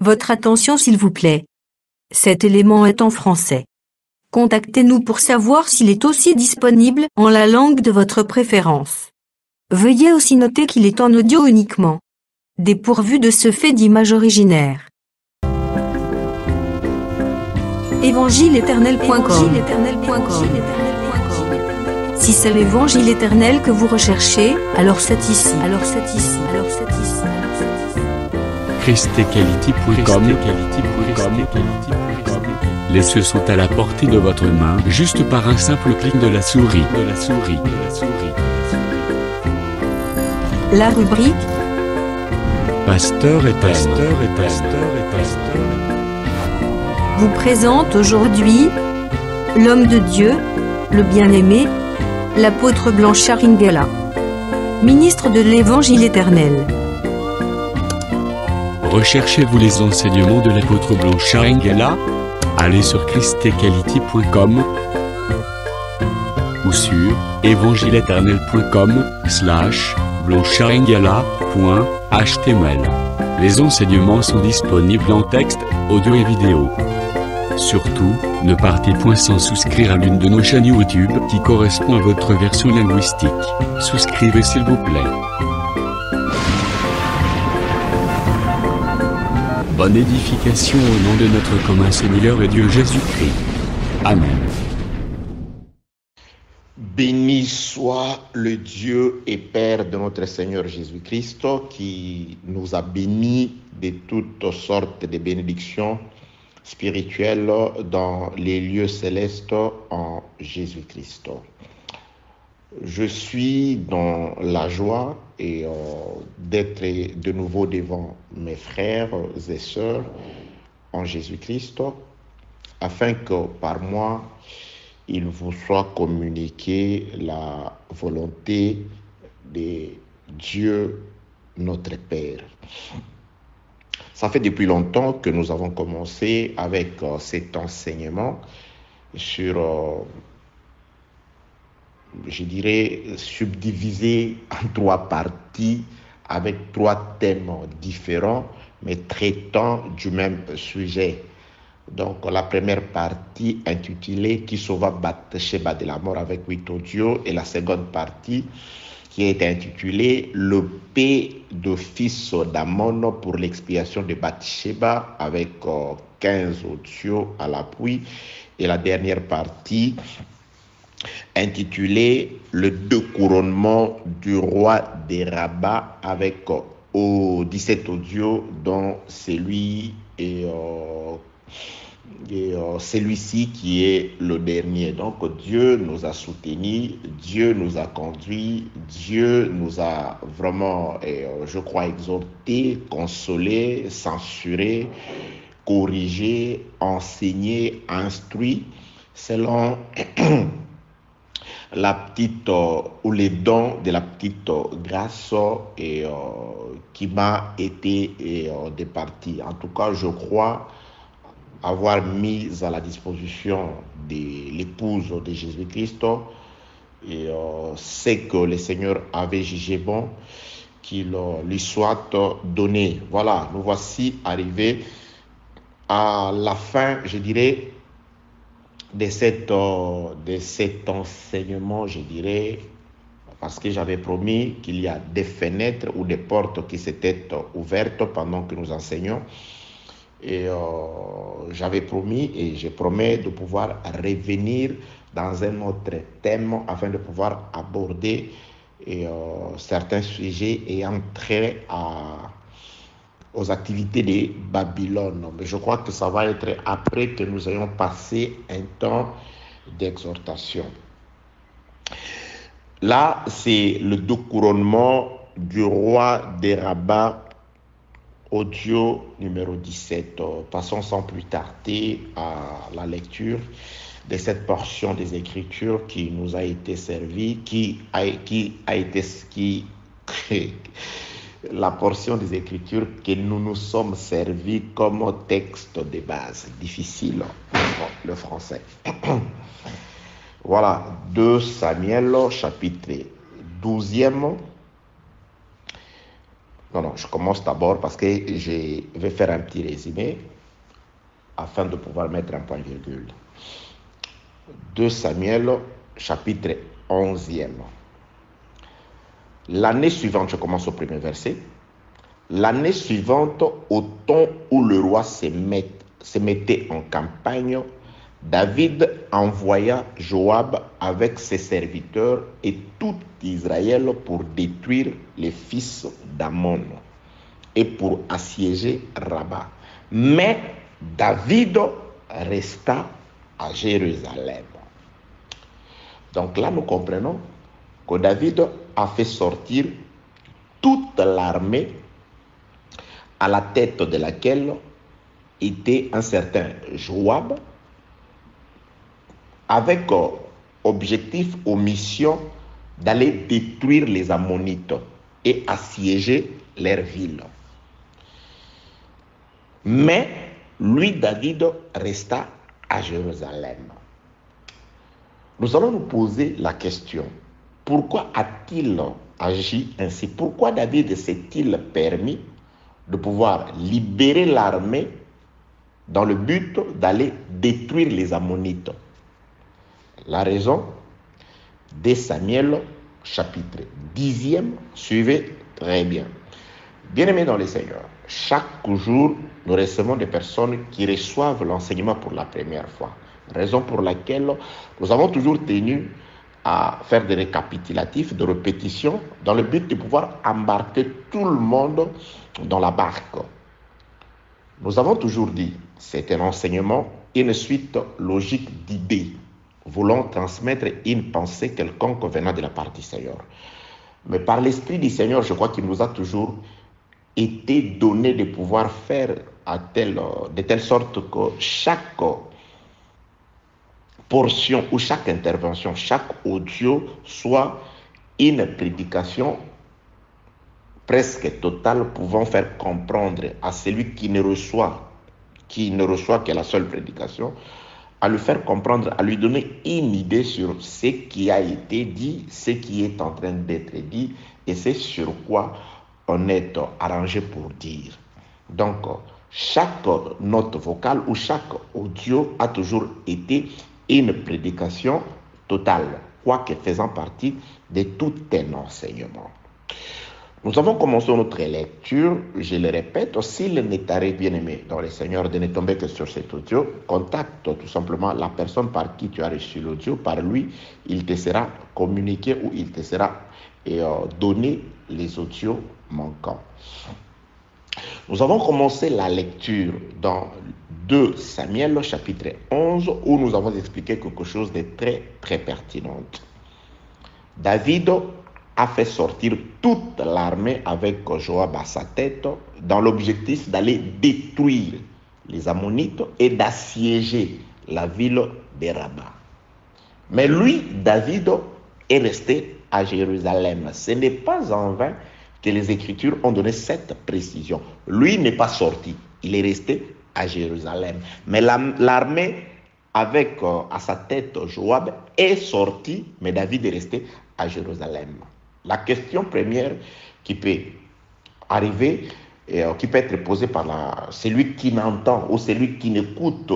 Votre attention s'il vous plaît. Cet élément est en français. Contactez-nous pour savoir s'il est aussi disponible en la langue de votre préférence. Veuillez aussi noter qu'il est en audio uniquement. Dépourvu de ce fait d'image originaire. Évangile-éternel.com. Si c'est l'évangile éternel que vous recherchez, alors c'est ici. ChristEquality.com. Les cieux sont à la portée de votre main, juste par un simple clic de la souris. La rubrique Pasteur éternel. vous présente aujourd'hui l'homme de Dieu, le bien-aimé, l'apôtre Blanchard Ingela, ministre de l'Évangile éternel. Recherchez-vous les enseignements de l'apôtre Blanchard Ingela? Allez sur ChristEquality.com ou sur evangileeternel.com/blancharengala.html. Les enseignements sont disponibles en texte, audio et vidéo. Surtout, ne partez point sans souscrire à l'une de nos chaînes YouTube qui correspond à votre version linguistique. Souscrivez s'il vous plaît. Bonne édification au nom de notre commun Seigneur et Dieu Jésus-Christ. Amen. Béni soit le Dieu et Père de notre Seigneur Jésus-Christ qui nous a bénis de toutes sortes de bénédictions spirituelles dans les lieux célestes en Jésus-Christ. Je suis dans la joie et d'être de nouveau devant mes frères et sœurs en Jésus-Christ, afin que par moi, il vous soit communiqué la volonté de Dieu notre Père. Ça fait depuis longtemps que nous avons commencé avec cet enseignement sur je dirais, subdivisé en 3 parties avec 3 thèmes différents, mais traitant du même sujet. Donc, la première partie intitulée « Qui sauva Bathsheba de la mort avec 8 audios » et la seconde partie qui est intitulée « Le paix de fils d'Amon pour l'expiation de Bathsheba » avec 15 audios à l'appui, et la dernière partie intitulé « Le découronnement du roi des Rabbats » avec 17 audios dont celui et celui-ci qui est le dernier. Donc Dieu nous a soutenus, Dieu nous a conduits, Dieu nous a vraiment, je crois, exhortés, consolés, censurés, corrigés, enseignés, instruits selon la petite ou les dons de la petite grâce qui m'a été départie. En tout cas, je crois avoir mis à la disposition de l'épouse de Jésus-Christ et c'est que le Seigneur avait jugé bon qu'il lui soit donné. Voilà, nous voici arrivés à la fin, je dirais, de cet enseignement, je dirais, parce que j'avais promis qu'il y a des fenêtres ou des portes qui s'étaient ouvertes pendant que nous enseignons. Et j'avais promis et je promets de pouvoir revenir dans un autre thème afin de pouvoir aborder certains sujets ayant trait aux activités de Babylone. Mais je crois que ça va être après que nous ayons passé un temps d'exhortation. Là, c'est le découronnement du roi des Rabbats, audio numéro 17. Passons sans plus tarder à la lecture de cette portion des Écritures qui nous a été servie, la portion des Écritures que nous nous sommes servis comme texte de base. Difficile, le français. Voilà, 2 Samuel, chapitre 12e, Non, je commence d'abord parce que je vais faire un petit résumé afin de pouvoir mettre un point virgule. 2 Samuel, chapitre 11e. L'année suivante, je commence au premier verset. L'année suivante, au temps où le roi se mettait en campagne, David envoya Joab avec ses serviteurs et tout Israël pour détruire les fils d'Ammon et pour assiéger Rabat. Mais David resta à Jérusalem. Donc là, nous comprenons que David a fait sortir toute l'armée à la tête de laquelle était un certain Joab, avec objectif ou mission d'aller détruire les Ammonites et assiéger leur ville. Mais lui, David, resta à Jérusalem. Nous allons nous poser la question, pourquoi a-t-il agi ainsi? Pourquoi David s'est-il permis de pouvoir libérer l'armée dans le but d'aller détruire les Ammonites? La raison, 2 Samuel, chapitre 10e, suivez très bien. Bien-aimés dans le Seigneur, chaque jour, nous recevons des personnes qui reçoivent l'enseignement pour la première fois. Raison pour laquelle nous avons toujours tenu à faire des récapitulatifs, de répétitions, dans le but de pouvoir embarquer tout le monde dans la barque. Nous avons toujours dit, c'est un enseignement, une suite logique d'idées, voulant transmettre une pensée quelconque venant de la part du Seigneur. Mais par l'Esprit du Seigneur, je crois qu'il nous a toujours été donné de pouvoir faire de telle sorte que chaque portion ou chaque intervention, chaque audio soit une prédication presque totale pouvant faire comprendre à celui qui ne reçoit que la seule prédication, à lui faire comprendre, à lui donner une idée sur ce qui a été dit, ce qui est en train d'être dit et c'est sur quoi on est arrangé pour dire. Donc, chaque note vocale ou chaque audio a toujours été une prédication totale, quoique faisant partie de tout un enseignement. Nous avons commencé notre lecture, je le répète, s'il n'est arrivé bien-aimé dans le Seigneur de ne tomber que sur cet audio, contacte tout simplement la personne par qui tu as reçu l'audio, par lui, il te sera communiqué ou il te sera donné les audios manquants. Nous avons commencé la lecture dans 2 Samuel chapitre 11 où nous avons expliqué quelque chose de très très pertinent. David a fait sortir toute l'armée avec Joab à sa tête dans l'objectif d'aller détruire les Ammonites et d'assiéger la ville de Rabat. Mais lui, David, est resté à Jérusalem. Ce n'est pas en vain que les Écritures ont donné cette précision. Lui n'est pas sorti, il est resté à Jérusalem. Mais l'armée avec à sa tête Joab est sortie, mais David est resté à Jérusalem. La question première qui peut arriver, qui peut être posée par celui qui n'entend ou celui qui n'écoute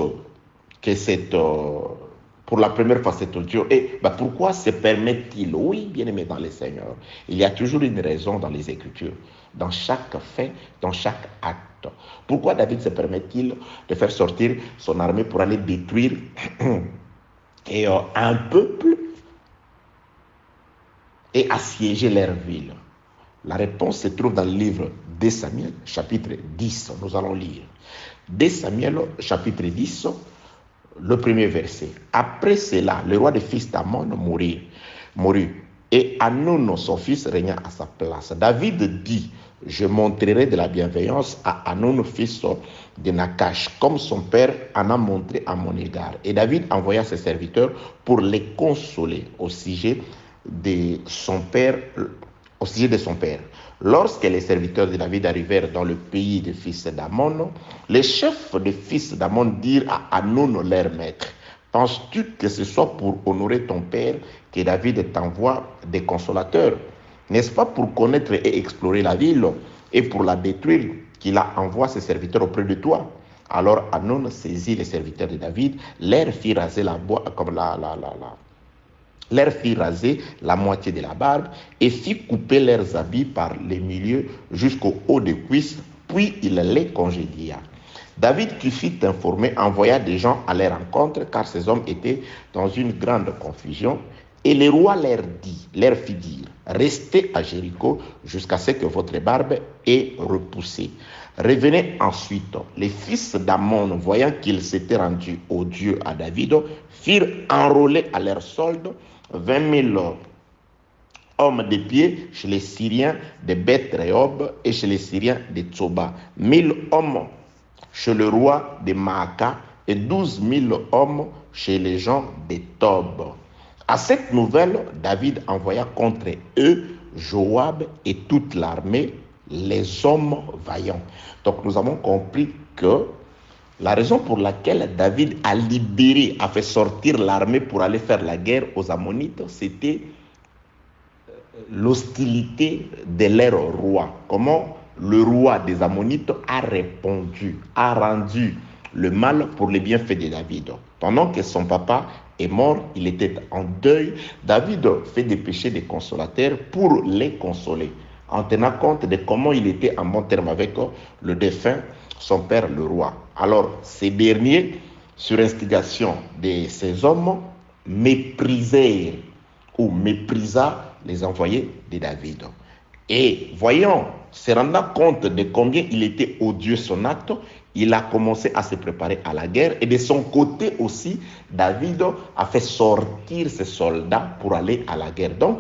que pour la première fois cet audio, et pourquoi se permet-il? Oui, bien-aimé dans le Seigneur, il y a toujours une raison dans les Écritures, dans chaque fait, dans chaque acte. Pourquoi David se permet-il de faire sortir son armée pour aller détruire un peuple et assiéger leur ville? La réponse se trouve dans le livre de Samuel, chapitre 10. Nous allons lire. De Samuel, chapitre 10, le premier verset. Après cela, le roi des fils d'Ammon mourut, et Hanun, son fils, régna à sa place. David dit, je montrerai de la bienveillance à Hanun, fils de Nakash, comme son père en a montré à mon égard. Et David envoya ses serviteurs pour les consoler au sujet de son père. Lorsque les serviteurs de David arrivèrent dans le pays des fils d'Ammon, les chefs des fils d'Ammon dirent à Hanun, leur maître, penses-tu que ce soit pour honorer ton père que David t'envoie des consolateurs? N'est-ce pas pour connaître et explorer la ville? et pour la détruire, qu'il a envoyé ses serviteurs auprès de toi. Alors Hanun saisit les serviteurs de David, leur fit raser leur fit raser la moitié de la barbe et fit couper leurs habits par les milieux jusqu'au haut des cuisses, puis il les congédia. David, qui fut informé, envoya des gens à leur rencontre, car ces hommes étaient dans une grande confusion. Et le roi leur fit dire, restez à Jéricho jusqu'à ce que votre barbe ait repoussé. Revenez ensuite. Les fils d'Ammon, voyant qu'ils s'étaient rendus au Dieu à David, firent enrôler à leur solde 20 000 hommes de pied chez les Syriens de Beth-Rehob et chez les Syriens de Tsoba, 1000 hommes chez le roi de Maaka et 12 000 hommes chez les gens de Tob. À cette nouvelle, David envoya contre eux Joab et toute l'armée, les hommes vaillants. Donc nous avons compris que la raison pour laquelle David a libéré, a fait sortir l'armée pour aller faire la guerre aux Ammonites, c'était l'hostilité de leur roi. Comment le roi des Ammonites a répondu, a rendu le mal pour les bienfaits de David. Pendant que son papa est mort, il était en deuil. David fait dépêcher des consolateurs pour les consoler, en tenant compte de comment il était en bon terme avec le défunt, son père le roi. Alors, ces derniers, sur instigation de ces hommes, méprisèrent ou méprisa les envoyés de David. Et voyant, se rendant compte de combien il était odieux son acte, il a commencé à se préparer à la guerre. Et de son côté aussi, David a fait sortir ses soldats pour aller à la guerre. Donc,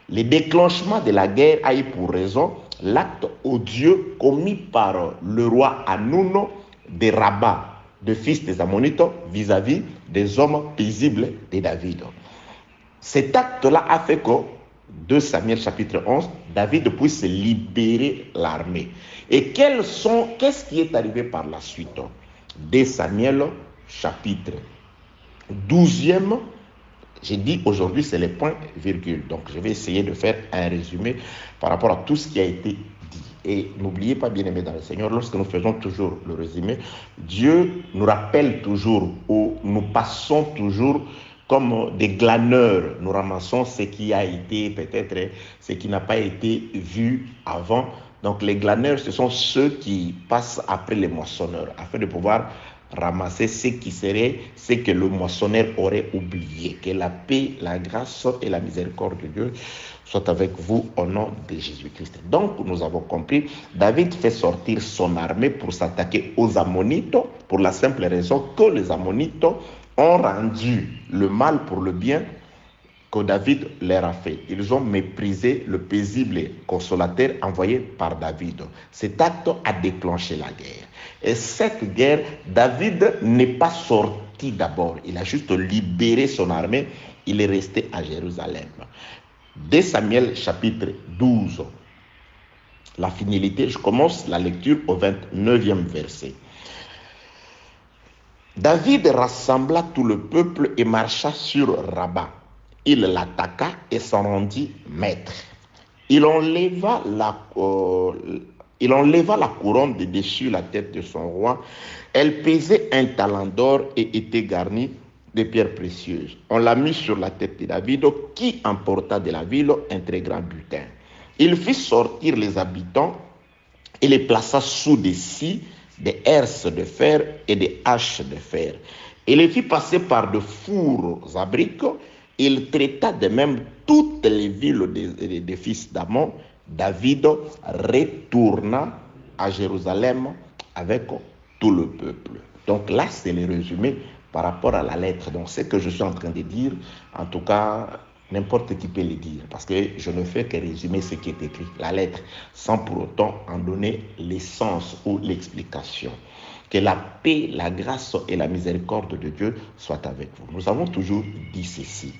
le déclenchement de la guerre a eu pour raison l'acte odieux commis par le roi Hanun de Rabat, de fils des Ammonites, vis-à-vis des hommes paisibles de David. Cet acte-là a fait que, 2 Samuel chapitre 11, David puisse libérer l'armée. Et qu'est-ce qui est arrivé par la suite? 2 Samuel chapitre 12e, j'ai dit aujourd'hui c'est les points virgules. Donc je vais essayer de faire un résumé par rapport à tout ce qui a été dit. Et n'oubliez pas, bien-aimés dans le Seigneur, lorsque nous faisons toujours le résumé, Dieu nous rappelle toujours, ou nous passons toujours comme des glaneurs, nous ramassons ce qui a été peut-être, ce qui n'a pas été vu avant. Donc les glaneurs, ce sont ceux qui passent après les moissonneurs, afin de pouvoir ramasser ce qui serait, ce que le moissonneur aurait oublié. Que la paix, la grâce et la miséricorde de Dieu soient avec vous au nom de Jésus-Christ. Donc nous avons compris, David fait sortir son armée pour s'attaquer aux Ammonites, pour la simple raison que les Ammonites ont rendu le mal pour le bien que David leur a fait. Ils ont méprisé le paisible consolateur envoyé par David. Cet acte a déclenché la guerre. Et cette guerre, David n'est pas sorti d'abord. Il a juste libéré son armée. Il est resté à Jérusalem. 2 Samuel chapitre 12. La finalité, je commence la lecture au 29e verset. David rassembla tout le peuple et marcha sur Rabat. Il l'attaqua et s'en rendit maître. Il enleva la couronne de dessus la tête de son roi. Elle pesait 1 talent d'or et était garnie de pierres précieuses. On l'a mis sur la tête de David, qui emporta de la ville un très grand butin. Il fit sortir les habitants et les plaça sous des scies, des herses de fer et des haches de fer. Il les fit passer par de fours à briques. Il traita de même toutes les villes des fils d'Ammon. David retourna à Jérusalem avec tout le peuple. Donc là, c'est le résumé par rapport à la lettre. Donc ce que je suis en train de dire, en tout cas, n'importe qui peut le dire, parce que je ne fais que résumer ce qui est écrit, la lettre, sans pour autant en donner l'essence ou l'explication. Que la paix, la grâce et la miséricorde de Dieu soient avec vous. Nous avons toujours dit ceci.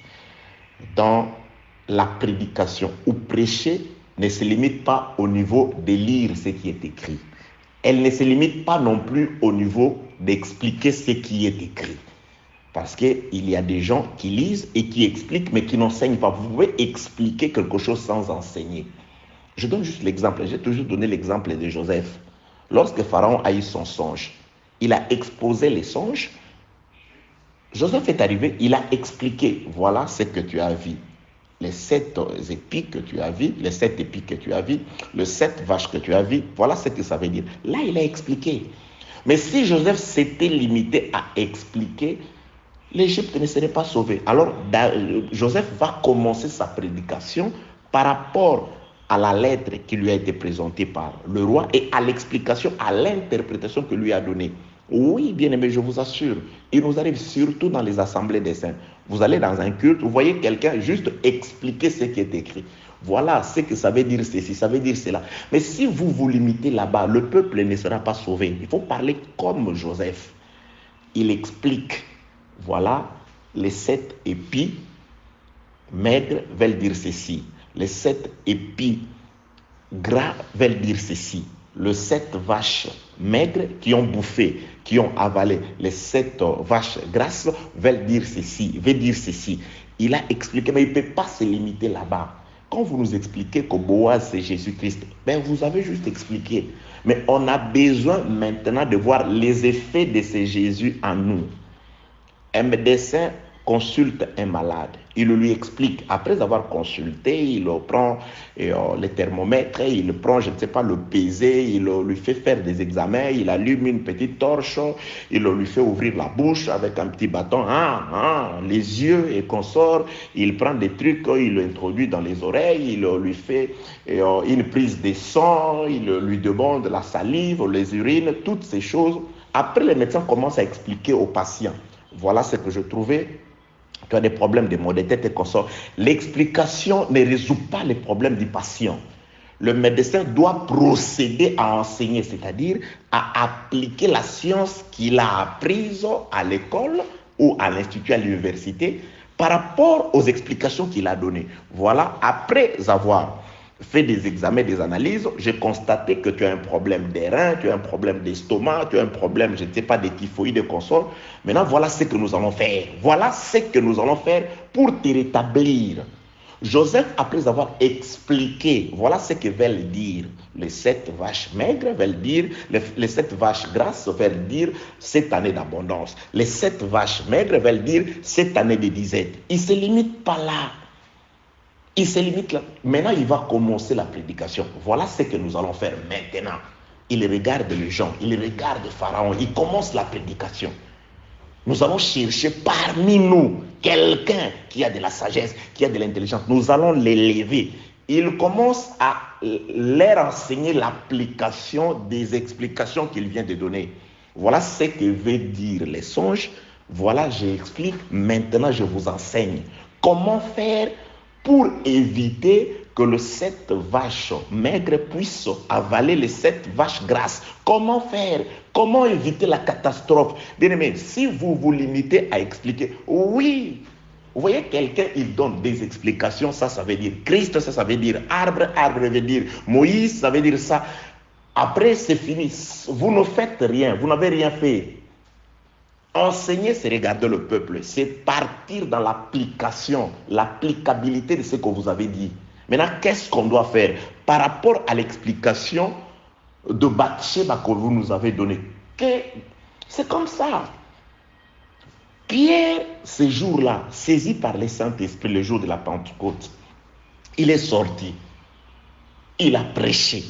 Dans la prédication ou prêcher ne se limite pas au niveau de lire ce qui est écrit. Elle ne se limite pas non plus au niveau d'expliquer ce qui est écrit. Parce qu'il y a des gens qui lisent et qui expliquent mais qui n'enseignent pas. Vous pouvez expliquer quelque chose sans enseigner. Je donne juste l'exemple. J'ai toujours donné l'exemple de Joseph. Lorsque Pharaon a eu son songe, il a exposé les songes. Joseph est arrivé, il a expliqué, voilà ce que tu as vu. Les 7 épis que tu as vu, les 7 épis que tu as vu, les 7 vaches que tu as vu, voilà ce que ça veut dire. Là, il a expliqué. Mais si Joseph s'était limité à expliquer, l'Égypte ne serait pas sauvée. Alors, Joseph va commencer sa prédication par rapport à la lettre qui lui a été présentée par le roi et à l'explication, à l'interprétation que lui a donnée. Oui, bien aimé, je vous assure, il nous arrive surtout dans les assemblées des saints. Vous allez dans un culte, vous voyez quelqu'un juste expliquer ce qui est écrit. Voilà ce que ça veut dire ceci, ça veut dire cela. Mais si vous vous limitez là-bas, le peuple ne sera pas sauvé. Il faut parler comme Joseph. Il explique, voilà, les 7 épis maigres veulent dire ceci. Les 7 épis gras veulent dire ceci. Les 7 vaches maigres qui ont bouffé, qui ont avalé, les 7 vaches grasses veulent dire ceci, Il a expliqué, mais il ne peut pas se limiter là-bas. Quand vous nous expliquez que Boaz c'est Jésus-Christ, ben vous avez juste expliqué. Mais on a besoin maintenant de voir les effets de ce Jésus en nous. Un médecin consulte un malade, il lui explique, après avoir consulté, il prend le thermomètre, il prend, je ne sais pas, le peser, il lui fait faire des examens, il allume une petite torche, il lui fait ouvrir la bouche avec un petit bâton, les yeux et consort, il prend des trucs, il l'introduit dans les oreilles, il lui fait une prise de sang, il lui demande la salive, les urines, toutes ces choses. Après, les médecins commencent à expliquer aux patients. Voilà ce que je trouvais. Tu as des problèmes de maux de tête et consorts. L'explication ne résout pas les problèmes du patient. Le médecin doit procéder à enseigner, c'est-à-dire à appliquer la science qu'il a apprise à l'école ou à l'institut, à l'université, par rapport aux explications qu'il a données. Voilà, après avoir fait des examens, des analyses, j'ai constaté que tu as un problème des reins, tu as un problème d'estomac, tu as un problème, je ne sais pas, de typhoïde et consorts. Maintenant, voilà ce que nous allons faire. Voilà ce que nous allons faire pour te rétablir. Joseph, après avoir expliqué, voilà ce que veulent dire les 7 vaches maigres, veulent dire, les 7 vaches grasses veulent dire cette année d'abondance. Les 7 vaches maigres veulent dire cette année de disette. Il ne se limite pas là. Il se limite là. Maintenant, il va commencer la prédication. Voilà ce que nous allons faire maintenant. Il regarde les gens, il regarde Pharaon, il commence la prédication. Nous allons chercher parmi nous quelqu'un qui a de la sagesse, qui a de l'intelligence. Nous allons l'élever. Il commence à leur enseigner l'application des explications qu'il vient de donner. Voilà ce que veut dire les songes. Voilà, j'explique. Maintenant, je vous enseigne comment faire pour éviter que les 7 vaches maigres puissent avaler les 7 vaches grasses. Comment faire? Comment éviter la catastrophe? Bien aimé, si vous vous limitez à expliquer, oui, vous voyez quelqu'un, il donne des explications, ça veut dire Christ, ça veut dire arbre, arbre veut dire Moïse, ça veut dire ça. Après, c'est fini. Vous ne faites rien, vous n'avez rien fait. Enseigner, c'est regarder le peuple, c'est partir dans l'application, l'applicabilité de ce que vous avez dit. Maintenant, qu'est-ce qu'on doit faire par rapport à l'explication de Bathsheba que vous nous avez donnée? C'est comme ça. Pierre, ce jour-là, saisi par le Saint-Esprit, le jour de la Pentecôte, il est sorti, il a prêché.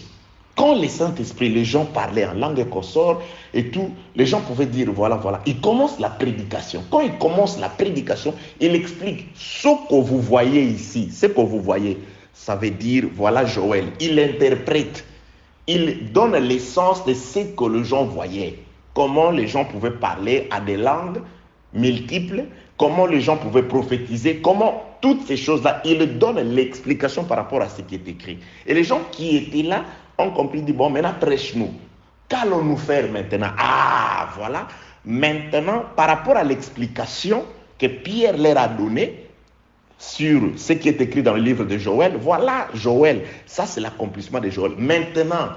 Quand le Saint-Esprit, les gens parlaient en langue consort et tout, les gens pouvaient dire voilà, voilà. Il commence la prédication. Quand il commence la prédication, il explique ce que vous voyez ici, ce que vous voyez. Ça veut dire, voilà Joël. Il interprète, il donne l'essence de ce que les gens voyaient. Comment les gens pouvaient parler à des langues multiples, comment les gens pouvaient prophétiser, comment toutes ces choses-là, il donne l'explication par rapport à ce qui est écrit. Et les gens qui étaient là ont compris, dit, bon, maintenant prêche-nous. Qu'allons-nous faire maintenant? Ah, voilà. Maintenant, par rapport à l'explication que Pierre leur a donnée sur ce qui est écrit dans le livre de Joël, voilà Joël. Ça, c'est l'accomplissement de Joël. Maintenant,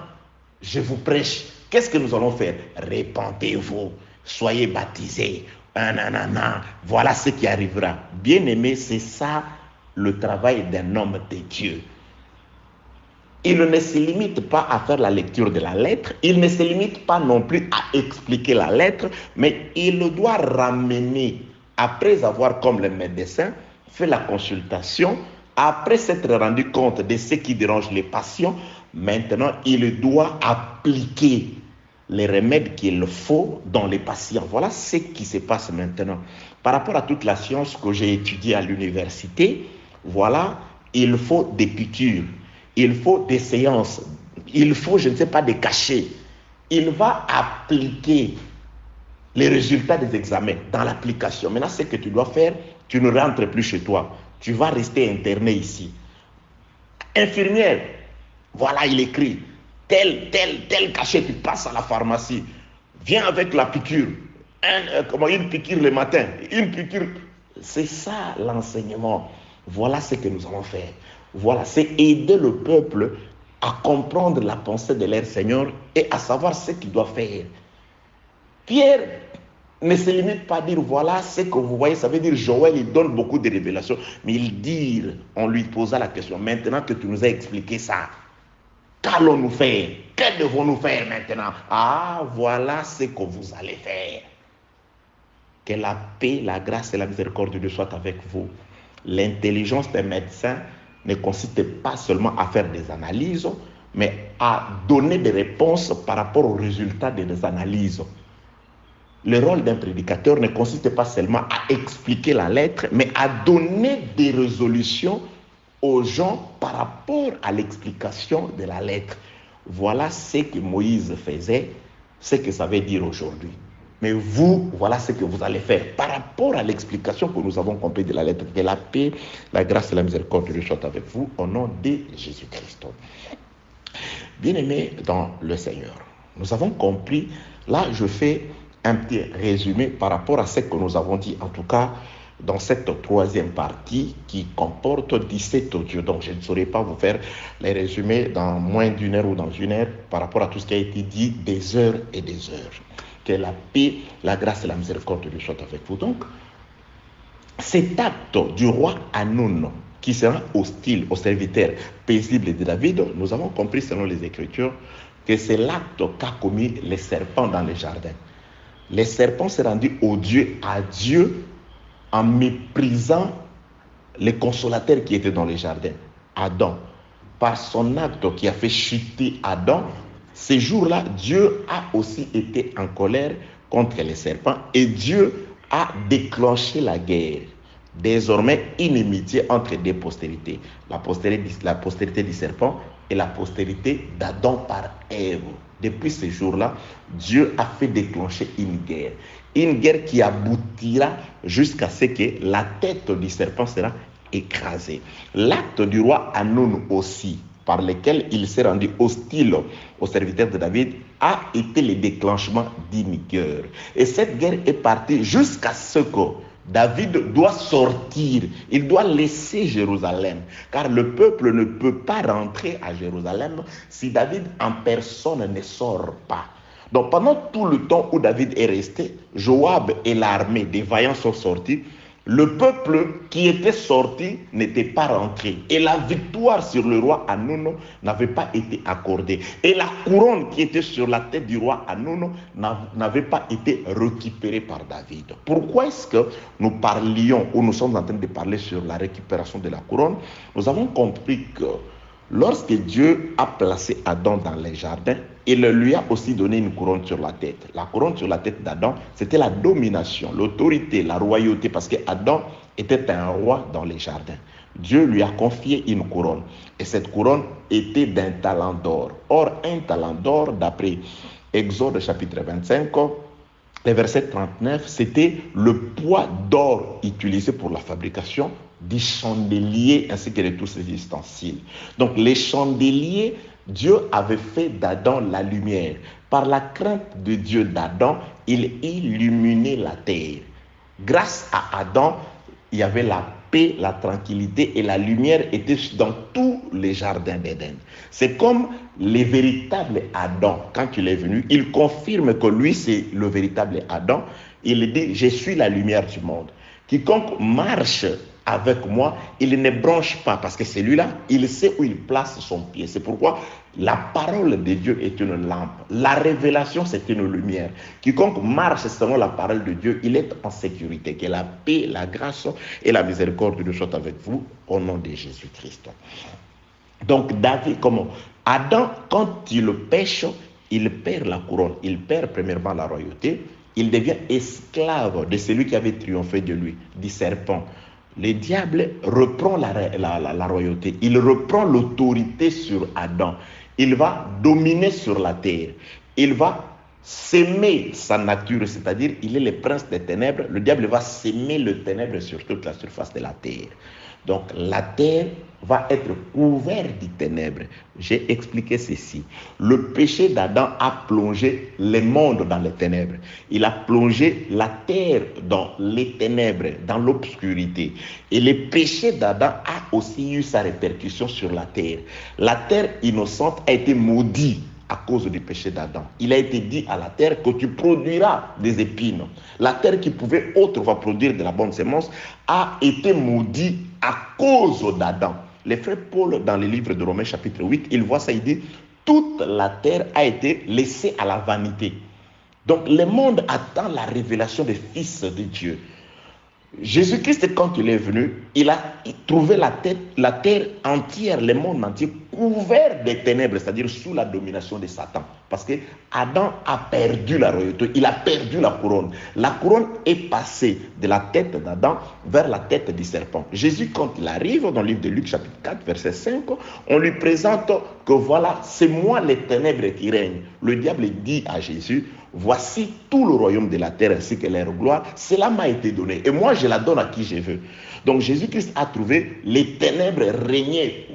je vous prêche. Qu'est-ce que nous allons faire? Répentez-vous, soyez baptisés. Voilà ce qui arrivera. Bien aimé, c'est ça le travail d'un homme de Dieu. il ne se limite pas à faire la lecture de la lettre, il ne se limite pas non plus à expliquer la lettre, mais il doit ramener, après avoir, comme le médecin, fait la consultation, après s'être rendu compte de ce qui dérange les patients, maintenant il doit appliquer les remèdes qu'il faut dans les patients. Voilà ce qui se passe maintenant. Par rapport à toute la science que j'ai étudiée à l'université, voilà, il faut des piqûres. Il faut des séances, il faut, je ne sais pas, des cachets. Il va appliquer les résultats des examens dans l'application. Maintenant, ce que tu dois faire, tu ne rentres plus chez toi. Tu vas rester interné ici. Infirmière, voilà, il écrit, tel cachet, tu passes à la pharmacie. Viens avec la piqûre. Une piqûre le matin, une piqûre. C'est ça l'enseignement. Voilà ce que nous allons faire. Voilà, c'est aider le peuple à comprendre la pensée de leur Seigneur et à savoir ce qu'il doit faire. Pierre ne se limite pas à dire voilà ce que vous voyez, ça veut dire Joël, il donne beaucoup de révélations, mais il dit, on lui posa la question, maintenant que tu nous as expliqué ça, qu'allons-nous faire? Que devons-nous faire maintenant? Ah, voilà ce que vous allez faire. Que la paix, la grâce et la miséricorde de Dieu soient avec vous. L'intelligence des médecins ne consiste pas seulement à faire des analyses, mais à donner des réponses par rapport aux résultats des analyses. Le rôle d'un prédicateur ne consiste pas seulement à expliquer la lettre, mais à donner des résolutions aux gens par rapport à l'explication de la lettre. Voilà ce que Moïse faisait, ce que ça veut dire aujourd'hui. Mais vous, voilà ce que vous allez faire par rapport à l'explication que nous avons compris de la lettre. Que la paix, la grâce et la miséricorde de Dieu soient avec vous au nom de Jésus-Christ. Bien-aimés dans le Seigneur, nous avons compris, là je fais un petit résumé par rapport à ce que nous avons dit, en tout cas dans cette troisième partie qui comporte 17 audios. Donc je ne saurais pas vous faire les résumés dans moins d'une heure ou dans une heure par rapport à tout ce qui a été dit des heures et des heures. Que la paix, la grâce et la miséricorde de Dieu soient avec vous. Donc, cet acte du roi Hanoun qui sera hostile aux serviteurs paisibles de David, nous avons compris selon les Écritures que c'est l'acte qu'a commis les serpents dans les jardins. Les serpents s'est rendu odieux à Dieu en méprisant les consolateurs qui étaient dans les jardins, Adam. Par son acte qui a fait chuter Adam, ces jours-là, Dieu a aussi été en colère contre les serpents et Dieu a déclenché la guerre. Désormais, inimitié entre deux postérités. La postérité du serpent et la postérité d'Adam par Ève. Depuis ce jour-là, Dieu a fait déclencher une guerre. Une guerre qui aboutira jusqu'à ce que la tête du serpent sera écrasée. L'acte du roi Hanoun aussi, par lequel il s'est rendu hostile aux serviteurs de David, a été le déclenchement d'une guerre. Et cette guerre est partie jusqu'à ce que David doit sortir, il doit laisser Jérusalem, car le peuple ne peut pas rentrer à Jérusalem si David en personne ne sort pas. Donc pendant tout le temps où David est resté, Joab et l'armée des vaillants sont sortis. Le peuple qui était sorti n'était pas rentré. Et la victoire sur le roi Hanoun n'avait pas été accordée. Et la couronne qui était sur la tête du roi Hanoun n'avait pas été récupérée par David. Pourquoi est-ce que nous parlions, ou nous sommes en train de parler sur la récupération de la couronne? Nous avons compris que lorsque Dieu a placé Adam dans les jardins, il lui a aussi donné une couronne sur la tête. La couronne sur la tête d'Adam, c'était la domination, l'autorité, la royauté, parce que Adam était un roi dans les jardins. Dieu lui a confié une couronne, et cette couronne était d'un talent d'or. Or, un talent d'or, d'après Exode chapitre 25, le verset 39, c'était le poids d'or utilisé pour la fabrication des chandeliers ainsi que de tous ces ustensiles. Donc les chandeliers, Dieu avait fait d'Adam la lumière. Par la crainte de Dieu d'Adam, il illuminait la terre. Grâce à Adam, il y avait la paix, la tranquillité et la lumière était dans tous les jardins d'Éden. C'est comme le véritable Adam, quand il est venu, il confirme que lui c'est le véritable Adam. Il dit, je suis la lumière du monde. Quiconque marche avec moi, il ne bronche pas, parce que celui-là, il sait où il place son pied. C'est pourquoi la parole de Dieu est une lampe. La révélation, c'est une lumière. Quiconque marche selon la parole de Dieu, il est en sécurité. Que la paix, la grâce et la miséricorde de soient avec vous, au nom de Jésus-Christ. Donc, David, comment? Adam, quand il pêche, il perd la couronne. Il perd premièrement la royauté. Il devient esclave de celui qui avait triomphé de lui, du serpent. Le diable reprend la royauté. Il reprend l'autorité sur Adam. Il va dominer sur la terre. Il va s'aimer sa nature, c'est-à-dire il est le prince des ténèbres. Le diable va s'aimer le ténèbre sur toute la surface de la terre. Donc la terre va être couverte de ténèbres. J'ai expliqué ceci. Le péché d'Adam a plongé le monde dans les ténèbres. Il a plongé la terre dans les ténèbres, dans l'obscurité. Et le péché d'Adam a aussi eu sa répercussion sur la terre. La terre innocente a été maudite à cause du péché d'Adam. Il a été dit à la terre que tu produiras des épines. La terre qui pouvait autrefois produire de la bonne semence a été maudite à cause d'Adam. Le frère Paul, dans le livre de Romains chapitre 8, il voit ça, il dit, toute la terre a été laissée à la vanité. Donc le monde attend la révélation des fils de Dieu. Jésus-Christ, quand il est venu, il a trouvé la terre entière, le monde entier, couvert des ténèbres, c'est-à-dire sous la domination de Satan. Parce que Adam a perdu la royauté, il a perdu la couronne. La couronne est passée de la tête d'Adam vers la tête du serpent. Jésus, quand il arrive dans le livre de Luc, chapitre 4, verset 5, on lui présente que voilà, c'est moi les ténèbres qui règnent. Le diable dit à Jésus, voici tout le royaume de la terre ainsi que leur gloire, cela m'a été donné. Et moi, je la donne à qui je veux. Donc Jésus-Christ a trouvé les ténèbres régner,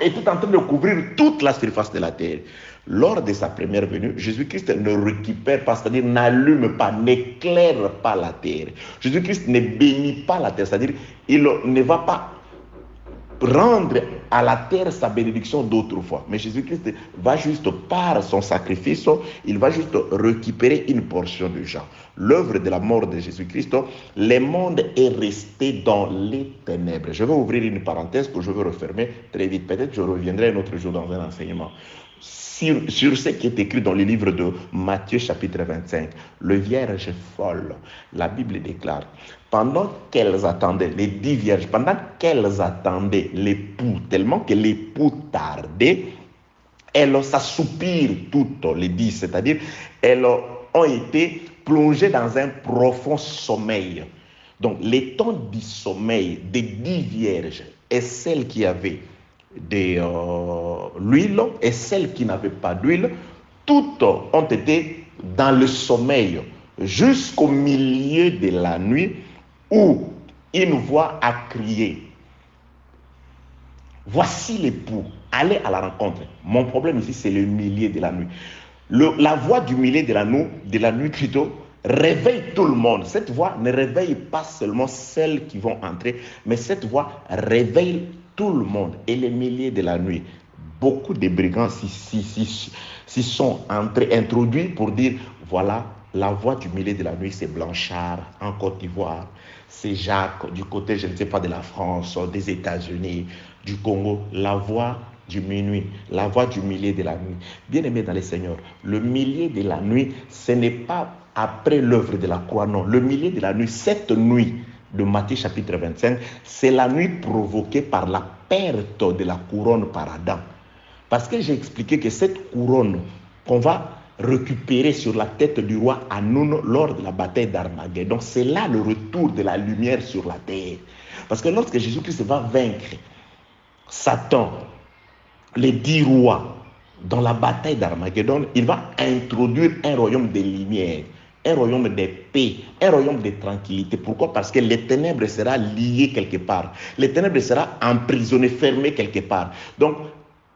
était en train de couvrir toute la surface de la terre. Lors de sa première venue, Jésus-Christ ne récupère pas, c'est-à-dire n'allume pas, n'éclaire pas la terre. Jésus-Christ ne bénit pas la terre, c'est-à-dire il ne va pas rendre à la terre sa bénédiction d'autrefois. Mais Jésus-Christ va juste par son sacrifice, il va juste récupérer une portion de gens. L'œuvre de la mort de Jésus-Christ, le monde est resté dans les ténèbres. Je vais ouvrir une parenthèse que je vais refermer très vite. Peut-être je reviendrai un autre jour dans un enseignement. Sur ce qui est écrit dans le livre de Matthieu chapitre 25, le vierge folle, la Bible déclare, pendant qu'elles attendaient, les 10 vierges, pendant qu'elles attendaient l'époux, tellement que l'époux tardait, elles s'assoupirent toutes les 10, c'est-à-dire elles ont été plongées dans un profond sommeil. Donc les temps du sommeil des 10 vierges et celles qui avaient de l'huile et celles qui n'avaient pas d'huile, toutes ont été dans le sommeil jusqu'au milieu de la nuit où une voix a crié, voici l'époux, allez à la rencontre. Mon problème ici, c'est le milieu de la nuit. La voix du milieu de la nuit plutôt, réveille tout le monde. Cette voix ne réveille pas seulement celles qui vont entrer, mais cette voix réveille tout le monde. Et les milliers de la nuit, beaucoup de brigands s'y sont introduits pour dire, voilà, la voix du milieu de la nuit, c'est Blanchard en Côte d'Ivoire, c'est Jacques du côté, je ne sais pas, de la France, des États-Unis, du Congo, la voix du minuit, la voix du milieu de la nuit. Bien-aimés dans le Seigneur, le milieu de la nuit, ce n'est pas après l'œuvre de la croix, non. Le milieu de la nuit, cette nuit de Matthieu chapitre 25, c'est la nuit provoquée par la perte de la couronne par Adam. Parce que j'ai expliqué que cette couronne qu'on va récupérer sur la tête du roi Hanoun lors de la bataille d'Armageddon, c'est là le retour de la lumière sur la terre. Parce que lorsque Jésus-Christ va vaincre Satan, les 10 rois, dans la bataille d'Armageddon, il va introduire un royaume de lumière, un royaume de paix, un royaume de tranquillité. Pourquoi? Parce que les ténèbres seront liées quelque part. Les ténèbres seront emprisonnées, fermées quelque part. Donc,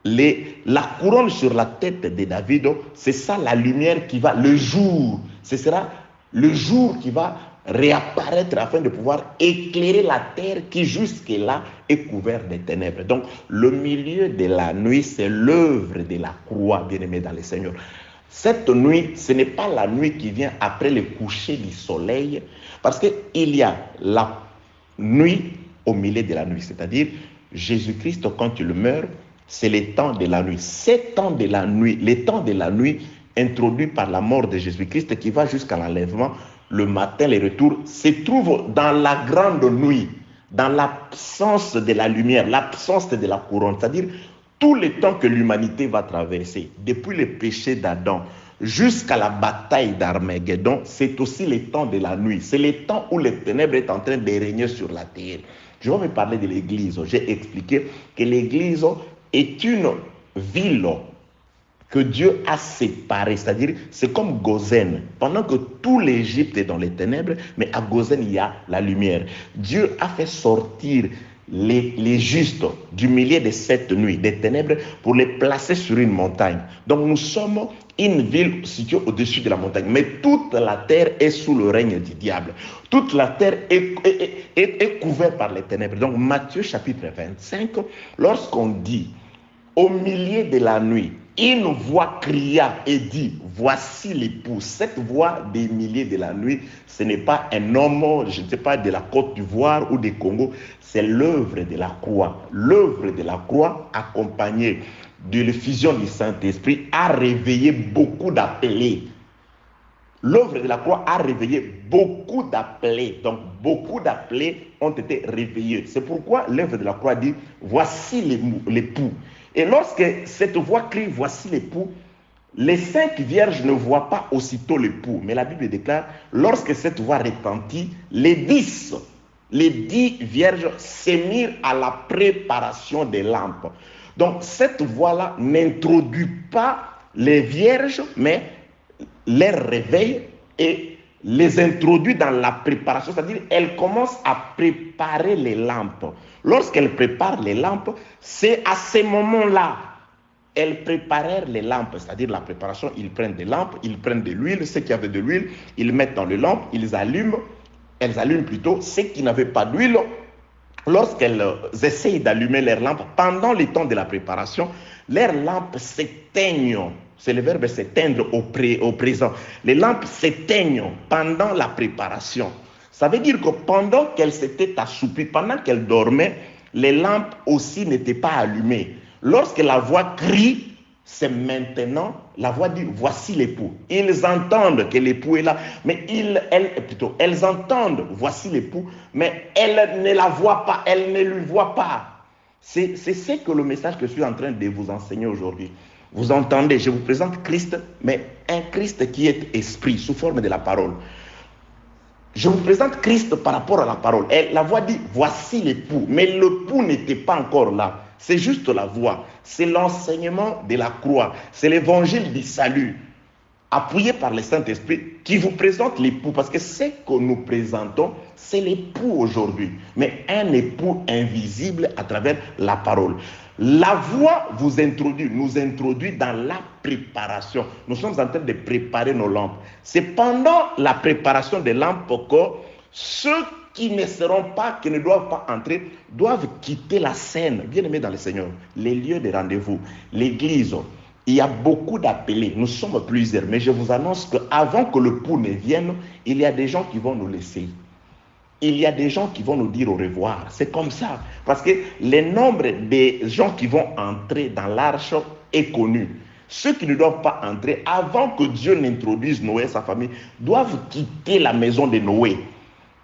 la couronne sur la tête de David, c'est ça la lumière qui va, le jour, ce sera le jour qui va réapparaître afin de pouvoir éclairer la terre qui jusque-là est couverte de ténèbres. Donc, le milieu de la nuit, c'est l'œuvre de la croix, bien-aimés dans le Seigneur. Cette nuit, ce n'est pas la nuit qui vient après le coucher du soleil, parce qu'il y a nuit au milieu de la nuit. C'est-à-dire, Jésus-Christ, quand il meurt, c'est le temps de la nuit. C'est temps de la nuit, le temps de la nuit introduit par la mort de Jésus-Christ qui va jusqu'à l'enlèvement, le matin, le retour, se trouve dans la grande nuit, dans l'absence de la lumière, l'absence de la couronne. C'est-à-dire, tout le temps que l'humanité va traverser, depuis le péché d'Adam jusqu'à la bataille d'Armageddon, c'est aussi le temps de la nuit. C'est le temps où les ténèbres est en train de régner sur la terre. Je vais me parler de l'Église. J'ai expliqué que l'Église est une ville que Dieu a séparée. C'est-à-dire, c'est comme Gozen. Pendant que tout l'Égypte est dans les ténèbres, mais à Gozen, il y a la lumière. Dieu a fait sortir les justes du milieu de cette nuit, des ténèbres, pour les placer sur une montagne. Donc nous sommes une ville située au-dessus de la montagne, mais toute la terre est sous le règne du diable. Toute la terre est couverte par les ténèbres. Donc Matthieu chapitre 25, lorsqu'on dit au milieu de la nuit, une voix cria et dit, voici l'époux. Cette voix des milliers de la nuit, ce n'est pas un homme, je ne sais pas, de la Côte d'Ivoire ou du Congo, c'est l'œuvre de la croix. L'œuvre de la croix, accompagnée de l'effusion du Saint-Esprit, a réveillé beaucoup d'appelés. L'œuvre de la croix a réveillé beaucoup d'appelés. Donc, beaucoup d'appelés ont été réveillés. C'est pourquoi l'œuvre de la croix dit, voici l'époux. Et lorsque cette voix crie, voici l'époux, les 5 vierges ne voient pas aussitôt l'époux. Mais la Bible déclare, lorsque cette voix retentit, les 10 vierges s'émirent à la préparation des lampes. Donc cette voix-là n'introduit pas les vierges, mais les réveille et les introduit dans la préparation. C'est-à-dire, elle commence à préparer les lampes. Lorsqu'elle prépare les lampes, c'est à ce moment-là, elles préparèrent les lampes, c'est-à-dire la préparation, ils prennent des lampes, ils prennent de l'huile, ceux qui avaient de l'huile, ils mettent dans les lampes, elles allument plutôt, ceux qui n'avaient pas d'huile, lorsqu'elles essayent d'allumer leurs lampes, pendant le temps de la préparation, leurs lampes s'éteignent. C'est le verbe s'éteindre au présent. Les lampes s'éteignent pendant la préparation. Ça veut dire que pendant qu'elle s'était assoupie, pendant qu'elle dormait, les lampes aussi n'étaient pas allumées. Lorsque la voix crie, c'est maintenant, la voix dit, voici l'époux. Ils entendent que l'époux est là, mais elles entendent, voici l'époux, mais elles ne la voient pas, elles ne lui voient pas. C'est ce que le message que je suis en train de vous enseigner aujourd'hui. Vous entendez, je vous présente Christ, mais un Christ qui est esprit, sous forme de la parole. Je vous présente Christ par rapport à la parole. Et la voix dit, voici l'époux. Mais l'époux n'était pas encore là. C'est juste la voix. C'est l'enseignement de la croix. C'est l'évangile du salut, appuyé par le Saint-Esprit, qui vous présente l'époux. Parce que ce que nous présentons, c'est l'époux aujourd'hui. Mais un époux invisible à travers la parole. La voix nous introduit dans la préparation. Nous sommes en train de préparer nos lampes. C'est pendant la préparation des lampes que ceux qui ne seront pas, qui ne doivent pas entrer, doivent quitter la scène. Bien-aimés dans le Seigneur, les lieux de rendez-vous, l'église, il y a beaucoup d'appelés. Nous sommes plusieurs, mais je vous annonce qu'avant que le l'époux ne vienne, il y a des gens qui vont nous laisser. Il y a des gens qui vont nous dire au revoir. C'est comme ça. Parce que le nombre des gens qui vont entrer dans l'arche est connu. Ceux qui ne doivent pas entrer, avant que Dieu n'introduise Noé et sa famille, doivent quitter la maison de Noé.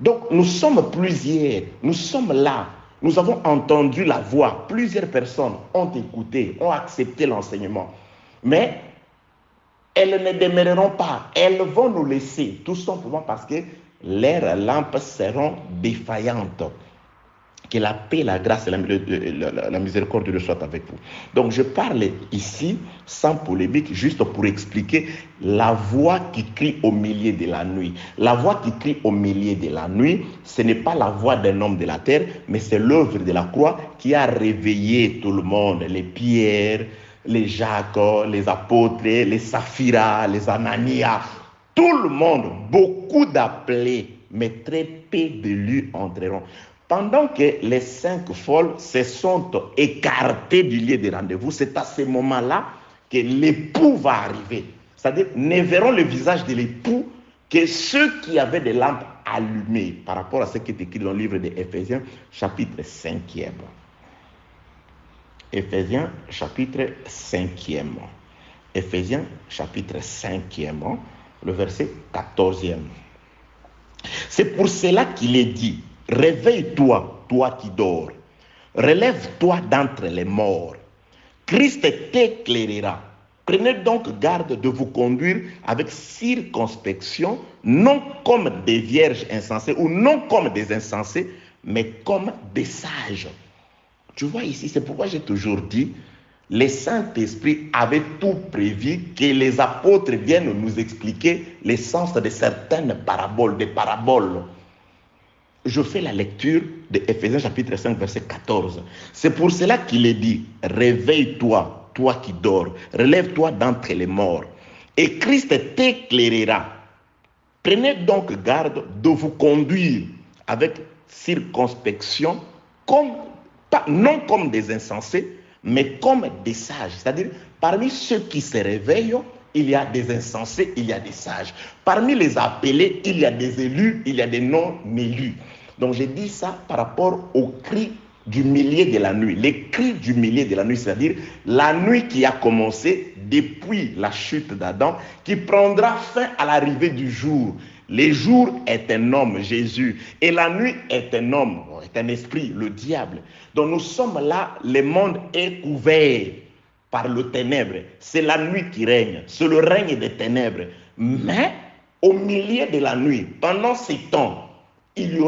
Donc nous sommes plusieurs. Nous sommes là. Nous avons entendu la voix. Plusieurs personnes ont écouté, ont accepté l'enseignement. Mais elles ne demeureront pas. Elles vont nous laisser. Tout simplement parce que leurs lampes seront défaillantes. Que la paix, la grâce et la miséricorde de soit avec vous. Donc je parle ici, sans polémique, juste pour expliquer la voix qui crie au milieu de la nuit. La voix qui crie au milieu de la nuit, ce n'est pas la voix d'un homme de la terre, mais c'est l'œuvre de la croix qui a réveillé tout le monde. Les Pierre, les Jacques, les apôtres, les Saphira, les Anania, tout le monde, beaucoup d'appelés, mais très peu d'élus entreront. Pendant que les 5 folles se sont écartées du lieu de rendez-vous, c'est à ce moment-là que l'époux va arriver. C'est-à-dire, ne verront le visage de l'époux que ceux qui avaient des lampes allumé par rapport à ce qui est écrit dans le livre d'Éphésiens, chapitre 5e. Éphésiens, chapitre 5e. Éphésiens, chapitre 5e, le verset 14e. C'est pour cela qu'il est dit, réveille-toi, toi qui dors, relève-toi d'entre les morts, Christ t'éclairera. Prenez donc garde de vous conduire avec circonspection, non comme des vierges insensées ou non comme des insensés, mais comme des sages. Tu vois ici, c'est pourquoi j'ai toujours dit, le Saint-Esprit avait tout prévu que les apôtres viennent nous expliquer le sens de certaines paraboles, des paraboles. Je fais la lecture de Éphésiens chapitre 5, verset 14. C'est pour cela qu'il est dit, réveille-toi, toi qui dors, relève-toi d'entre les morts, et Christ t'éclairera. Prenez donc garde de vous conduire avec circonspection, non comme des insensés, mais comme des sages. C'est-à-dire, parmi ceux qui se réveillent, il y a des insensés, il y a des sages. Parmi les appelés, il y a des élus, il y a des non-élus. Donc, j'ai dit ça par rapport aux cris du milieu de la nuit. Les cris du milieu de la nuit, c'est-à-dire la nuit qui a commencé depuis la chute d'Adam, qui prendra fin à l'arrivée du jour. Le jour est un homme, Jésus, et la nuit est un homme, est un esprit, le diable. Donc nous sommes là, le monde est couvert par le ténèbre. C'est la nuit qui règne, c'est le règne des ténèbres. Mais au milieu de la nuit, pendant ces temps, il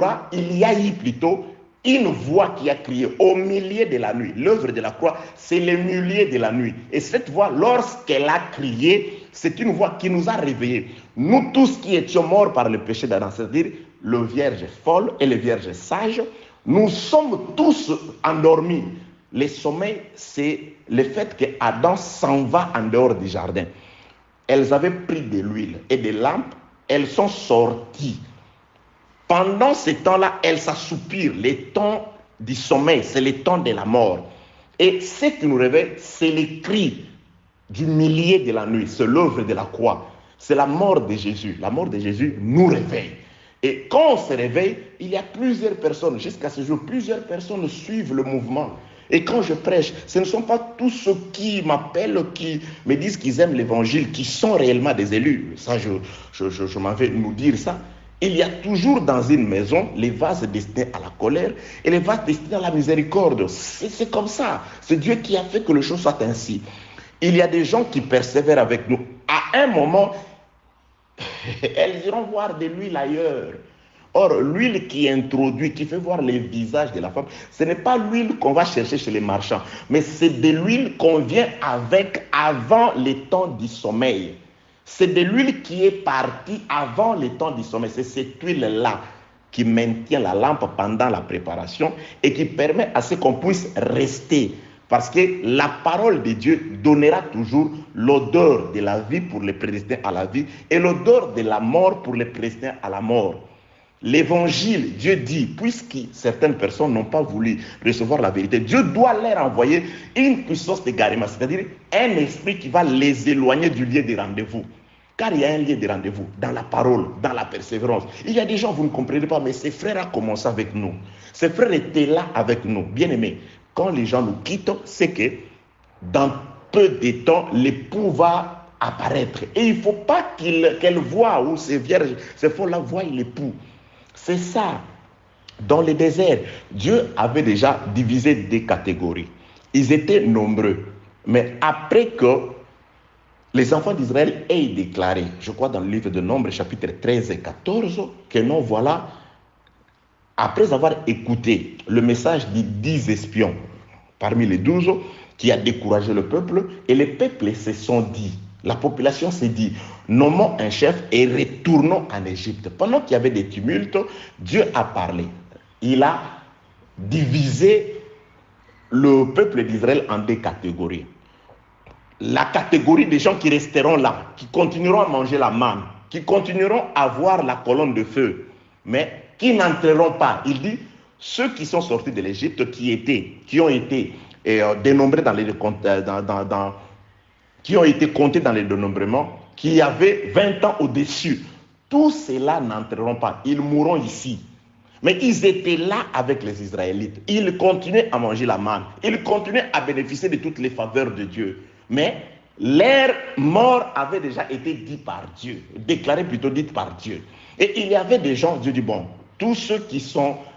y a eu plutôt une voix qui a crié au milieu de la nuit. L'œuvre de la croix, c'est le milieu de la nuit. Et cette voix, lorsqu'elle a crié, c'est une voix qui nous a réveillés. Nous tous qui étions morts par le péché d'Adam, c'est-à-dire le vierge folle et le vierge sage, nous sommes tous endormis. Le sommeil, c'est le fait qu'Adam s'en va en dehors du jardin. Elles avaient pris de l'huile et des lampes, elles sont sorties. Pendant ce temps-là, elles s'assoupirent. Le temps du sommeil, c'est le temps de la mort. Et ce qui nous réveille, c'est les cris du milieu de la nuit, c'est l'œuvre de la croix, c'est la mort de Jésus. La mort de Jésus nous réveille. Et quand on se réveille, il y a plusieurs personnes, jusqu'à ce jour, plusieurs personnes suivent le mouvement. Et quand je prêche, ce ne sont pas tous ceux qui m'appellent, qui me disent qu'ils aiment l'évangile, qui sont réellement des élus. Ça, je m'en vais nous dire ça. Il y a toujours dans une maison les vases destinés à la colère et les vases destinés à la miséricorde. C'est comme ça. C'est Dieu qui a fait que les choses soient ainsi. Il y a des gens qui persévèrent avec nous. À un moment, elles iront voir de l'huile ailleurs. Or, l'huile qui est introduite, qui fait voir les visages de la femme, ce n'est pas l'huile qu'on va chercher chez les marchands, mais c'est de l'huile qu'on vient avec avant les temps du sommeil. C'est de l'huile qui est partie avant les temps du sommeil. C'est cette huile-là qui maintient la lampe pendant la préparation et qui permet à ce qu'on puisse rester. Parce que la parole de Dieu donnera toujours l'odeur de la vie pour les prédestinés à la vie et l'odeur de la mort pour les prédestinés à la mort. L'évangile, Dieu dit, puisque certaines personnes n'ont pas voulu recevoir la vérité, Dieu doit leur envoyer une puissance de garima, c'est-à-dire un esprit qui va les éloigner du lieu de rendez-vous. Car il y a un lieu de rendez-vous dans la parole, dans la persévérance. Il y a des gens, vous ne comprenez pas, mais ces frères ont commencé avec nous. Ces frères étaient là avec nous. Bien aimés, quand les gens nous quittent, c'est que dans peu de temps, l'époux va apparaître. Et il ne faut pas qu'elle voie, ou ces vierges, ces folles-là voient l'époux. C'est ça. Dans le désert, Dieu avait déjà divisé des catégories. Ils étaient nombreux. Mais après que les enfants d'Israël aient déclaré, je crois dans le livre de Nombres, chapitre 13 et 14, que non, voilà, après avoir écouté le message des 10 espions, parmi les 12, qui a découragé le peuple, et les peuples se sont dit, la population s'est dit, nommons un chef et retournons en Égypte. Pendant qu'il y avait des tumultes, Dieu a parlé. Il a divisé le peuple d'Israël en deux catégories. La catégorie des gens qui resteront là, qui continueront à manger la manne, qui continueront à voir la colonne de feu, mais qui n'entreront pas. Il dit, ceux qui sont sortis de l'Égypte, qui ont été dénombrés qui ont été comptés dans les dénombrements, qui avaient 20 ans au-dessus. Tous ceux-là n'entreront pas, ils mourront ici. Mais ils étaient là avec les Israélites. Ils continuaient à manger la manne. Ils continuaient à bénéficier de toutes les faveurs de Dieu. Mais leur mort avait déjà été dit par Dieu, déclarée plutôt dite par Dieu. Et il y avait des gens, Dieu dit, bon, tous ceux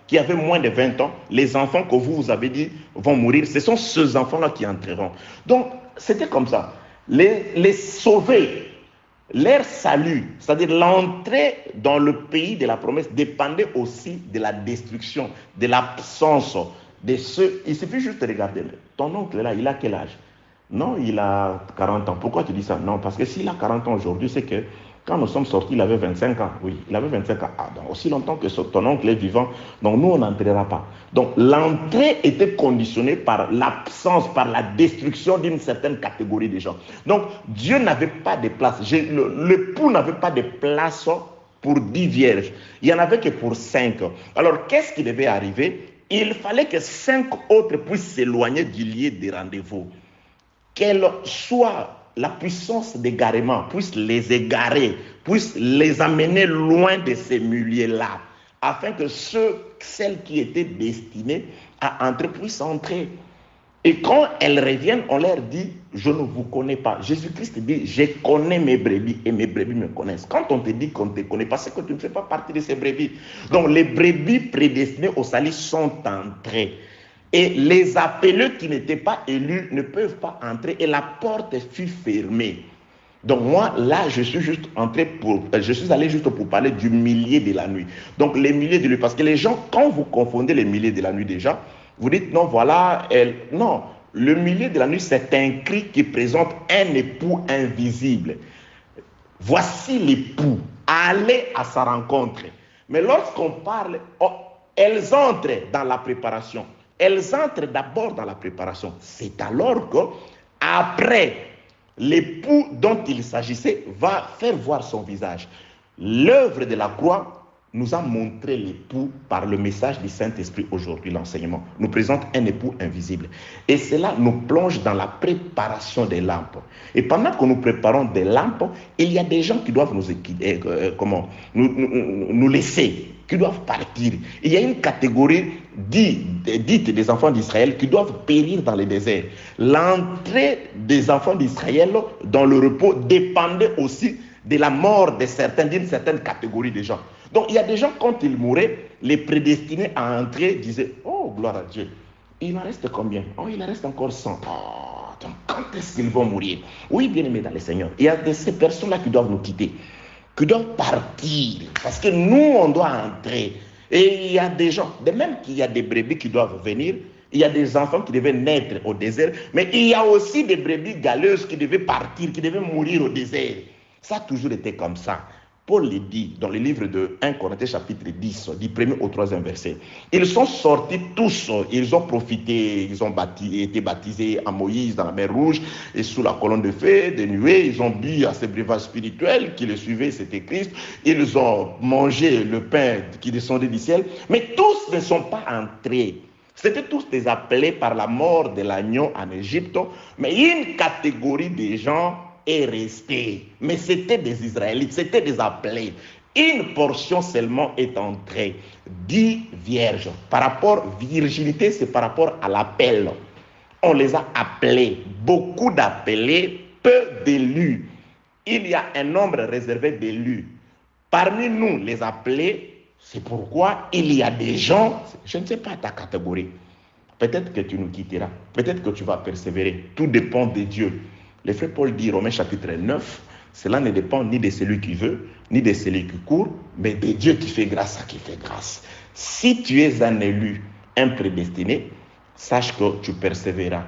qui avaient moins de 20 ans, les enfants que vous avez dit vont mourir, ce sont ces enfants-là qui entreront. Donc, c'était comme ça. Les sauvés, leur salut, c'est-à-dire l'entrée dans le pays de la promesse, dépendait aussi de la destruction, de l'absence de ceux. Il suffit juste de regarder. Ton oncle là, il a quel âge? Non, il a 40 ans. Pourquoi tu dis ça? Non, parce que s'il a 40 ans aujourd'hui, c'est que quand nous sommes sortis, il avait 25 ans. Oui, il avait 25 ans. Ah, donc aussi longtemps que ton oncle est vivant, donc nous, on n'entrera pas. Donc l'entrée était conditionnée par l'absence, par la destruction d'une certaine catégorie de gens. Donc Dieu n'avait pas de place. L'époux n'avait pas de place pour 10 vierges. Il n'y en avait que pour 5. Alors qu'est-ce qui devait arriver? Il fallait que 5 autres puissent s'éloigner du lieu des rendez-vous. Quelle soit la puissance d'égarement, puisse les égarer, puisse les amener loin de ces milieux-là, afin que celles qui étaient destinées à entrer puissent entrer. Et quand elles reviennent, on leur dit, je ne vous connais pas. Jésus-Christ dit, je connais mes brebis et mes brebis me connaissent. Quand on te dit qu'on ne te connaît pas, c'est que tu ne fais pas partie de ces brebis. Donc les brebis prédestinées au salut sont entrées. Et les appelés qui n'étaient pas élus ne peuvent pas entrer et la porte fut fermée. Donc moi, là, je suis allé juste pour parler du milieu de la nuit. Donc les milieux de la nuit, parce que les gens, quand vous confondez les milieux de la nuit déjà, vous dites non, voilà, non, le milieu de la nuit, c'est un cri qui présente un époux invisible. Voici l'époux, allez à sa rencontre. Mais lorsqu'on parle, elles entrent dans la préparation. Elles entrent d'abord dans la préparation. C'est alors qu'après, l'époux dont il s'agissait va faire voir son visage. L'œuvre de la croix nous a montré l'époux par le message du Saint-Esprit aujourd'hui, l'enseignement. Nous présente un époux invisible. Et cela nous plonge dans la préparation des lampes. Et pendant que nous préparons des lampes, il y a des gens qui doivent nous laisser, qui doivent partir. Il y a une catégorie dite des enfants d'Israël qui doivent périr dans le désert. L'entrée des enfants d'Israël dans le repos dépendait aussi de la mort d'une certaine catégorie de gens. Donc il y a des gens, quand ils mouraient, les prédestinés à entrer disaient, oh gloire à Dieu, il en reste combien? Oh, il en reste encore 100. Oh, donc quand est-ce qu'ils vont mourir? Oui, bien aimé dans le Seigneur, il y a ces personnes-là qui doivent nous quitter, qui doivent partir, parce que nous, on doit entrer. Et il y a des gens, de même qu'il y a des brebis qui doivent venir, il y a des enfants qui devaient naître au désert, mais il y a aussi des brebis galeuses qui devaient partir, qui devaient mourir au désert. Ça a toujours été comme ça. Paul le dit dans le livre de 1 Corinthiens chapitre 10, du 1er au 3e verset. Ils sont sortis tous, ils ont profité, ils ont été baptisés à Moïse dans la mer Rouge et sous la colonne de feu, de nuée. Ils ont bu à ces breuvages spirituels qui les suivaient, c'était Christ. Ils ont mangé le pain qui descendait du ciel. Mais tous ne sont pas entrés. C'était tous des appelés par la mort de l'agneau en Égypte. Mais une catégorie de gens est resté, mais c'était des Israélites, c'était des appelés. Une portion seulement est entrée, 10 vierges. Par rapport, virginité, c'est par rapport à l'appel. On les a appelés, beaucoup d'appelés, peu d'élus. Il y a un nombre réservé d'élus. Parmi nous, les appelés, c'est pourquoi il y a des gens, je ne sais pas ta catégorie, peut-être que tu nous quitteras, peut-être que tu vas persévérer, tout dépend de Dieu. Le frère Paul dit, Romains chapitre 9, cela ne dépend ni de celui qui veut, ni de celui qui court, mais de Dieu qui fait grâce à qui fait grâce. Si tu es un élu, un prédestiné, sache que tu persévéreras.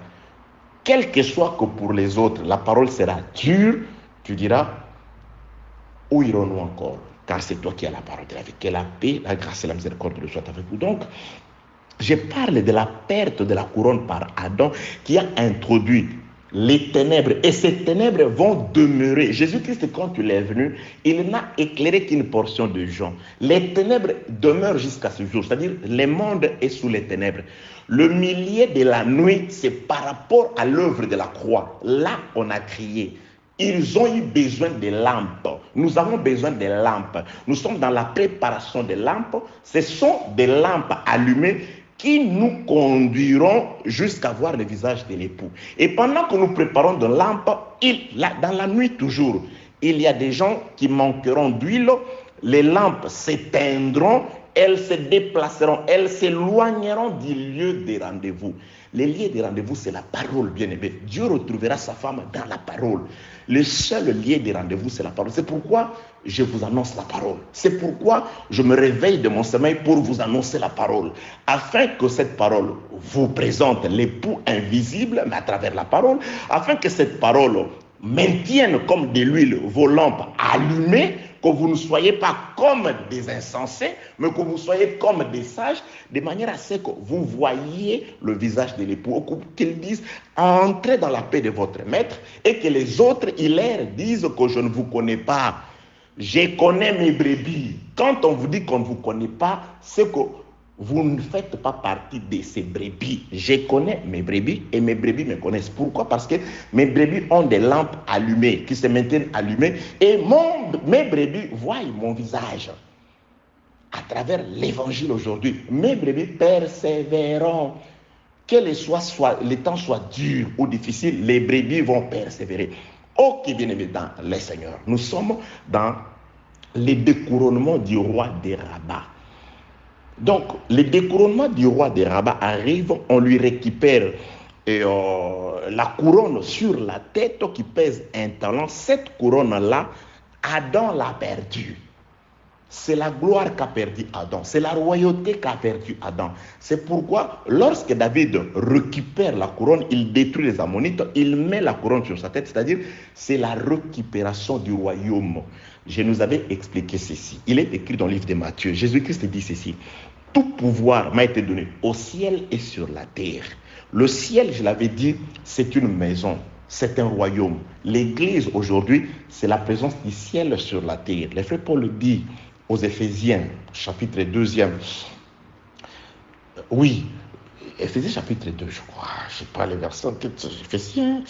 Quel que soit que pour les autres, la parole sera dure, tu diras, où irons-nous encore? Car c'est toi qui as la parole de la vie. Que la paix, la grâce et la miséricorde soient avec vous. Donc, je parle de la perte de la couronne par Adam qui a introduit les ténèbres, et ces ténèbres vont demeurer. Jésus-Christ, quand il est venu, il n'a éclairé qu'une portion de gens. Les ténèbres demeurent jusqu'à ce jour, c'est-à-dire le monde est sous les ténèbres. Le milieu de la nuit, c'est par rapport à l'œuvre de la croix. Là, on a crié. ils ont eu besoin de lampes. Nous avons besoin de lampes. Nous sommes dans la préparation des lampes. Ce sont des lampes allumées qui nous conduiront jusqu'à voir le visage de l'époux. Et pendant que nous préparons de lampes, dans la nuit toujours, il y a des gens qui manqueront d'huile, les lampes s'éteindront, elles se déplaceront, elles s'éloigneront du lieu des rendez-vous. Le lieu des rendez-vous, c'est la parole, bien-aimé. Dieu retrouvera sa femme dans la parole. Le seul lieu des rendez-vous, c'est la parole. C'est pourquoi je vous annonce la parole. C'est pourquoi je me réveille de mon sommeil pour vous annoncer la parole. Afin que cette parole vous présente l'époux invisible, mais à travers la parole, afin que cette parole maintienne comme de l'huile vos lampes allumées, que vous ne soyez pas comme des insensés, mais que vous soyez comme des sages, de manière à ce que vous voyez le visage de l'époux, qu'ils disent « Entrez dans la paix de votre maître » et que les autres, ils leur disent que je ne vous connais pas. Je connais mes brebis. Quand on vous dit qu'on ne vous connaît pas, c'est que vous ne faites pas partie de ces brebis. Je connais mes brebis et mes brebis me connaissent. Pourquoi? Parce que mes brebis ont des lampes allumées, qui se maintiennent allumées, et mes brebis voient mon visage. À travers l'évangile aujourd'hui, mes brebis persévéreront. Que les temps soient durs ou difficiles, les brebis vont persévérer. Oh, qui bien-aimé dans les seigneurs. Nous sommes dans les découronnements du roi des Rabat. Donc, le découronnement du roi des Rabat arrive, on lui récupère la couronne sur la tête qui pèse un talent. Cette couronne-là, Adam l'a perdue. C'est la gloire qu'a perdu Adam, c'est la royauté qu'a perdu Adam. C'est pourquoi, lorsque David récupère la couronne, il détruit les Ammonites, il met la couronne sur sa tête, c'est-à-dire c'est la récupération du royaume. Je nous avais expliqué ceci. Il est écrit dans le livre de Matthieu. Jésus-Christ dit ceci: tout pouvoir m'a été donné au ciel et sur la terre. Le ciel, je l'avais dit, c'est une maison, c'est un royaume. L'Église aujourd'hui, c'est la présence du ciel sur la terre. Le frère Paul le dit aux Éphésiens, chapitre 2. Oui, Éphésiens chapitre 2, je crois. Je ne sais pas les versets, Éphésiens.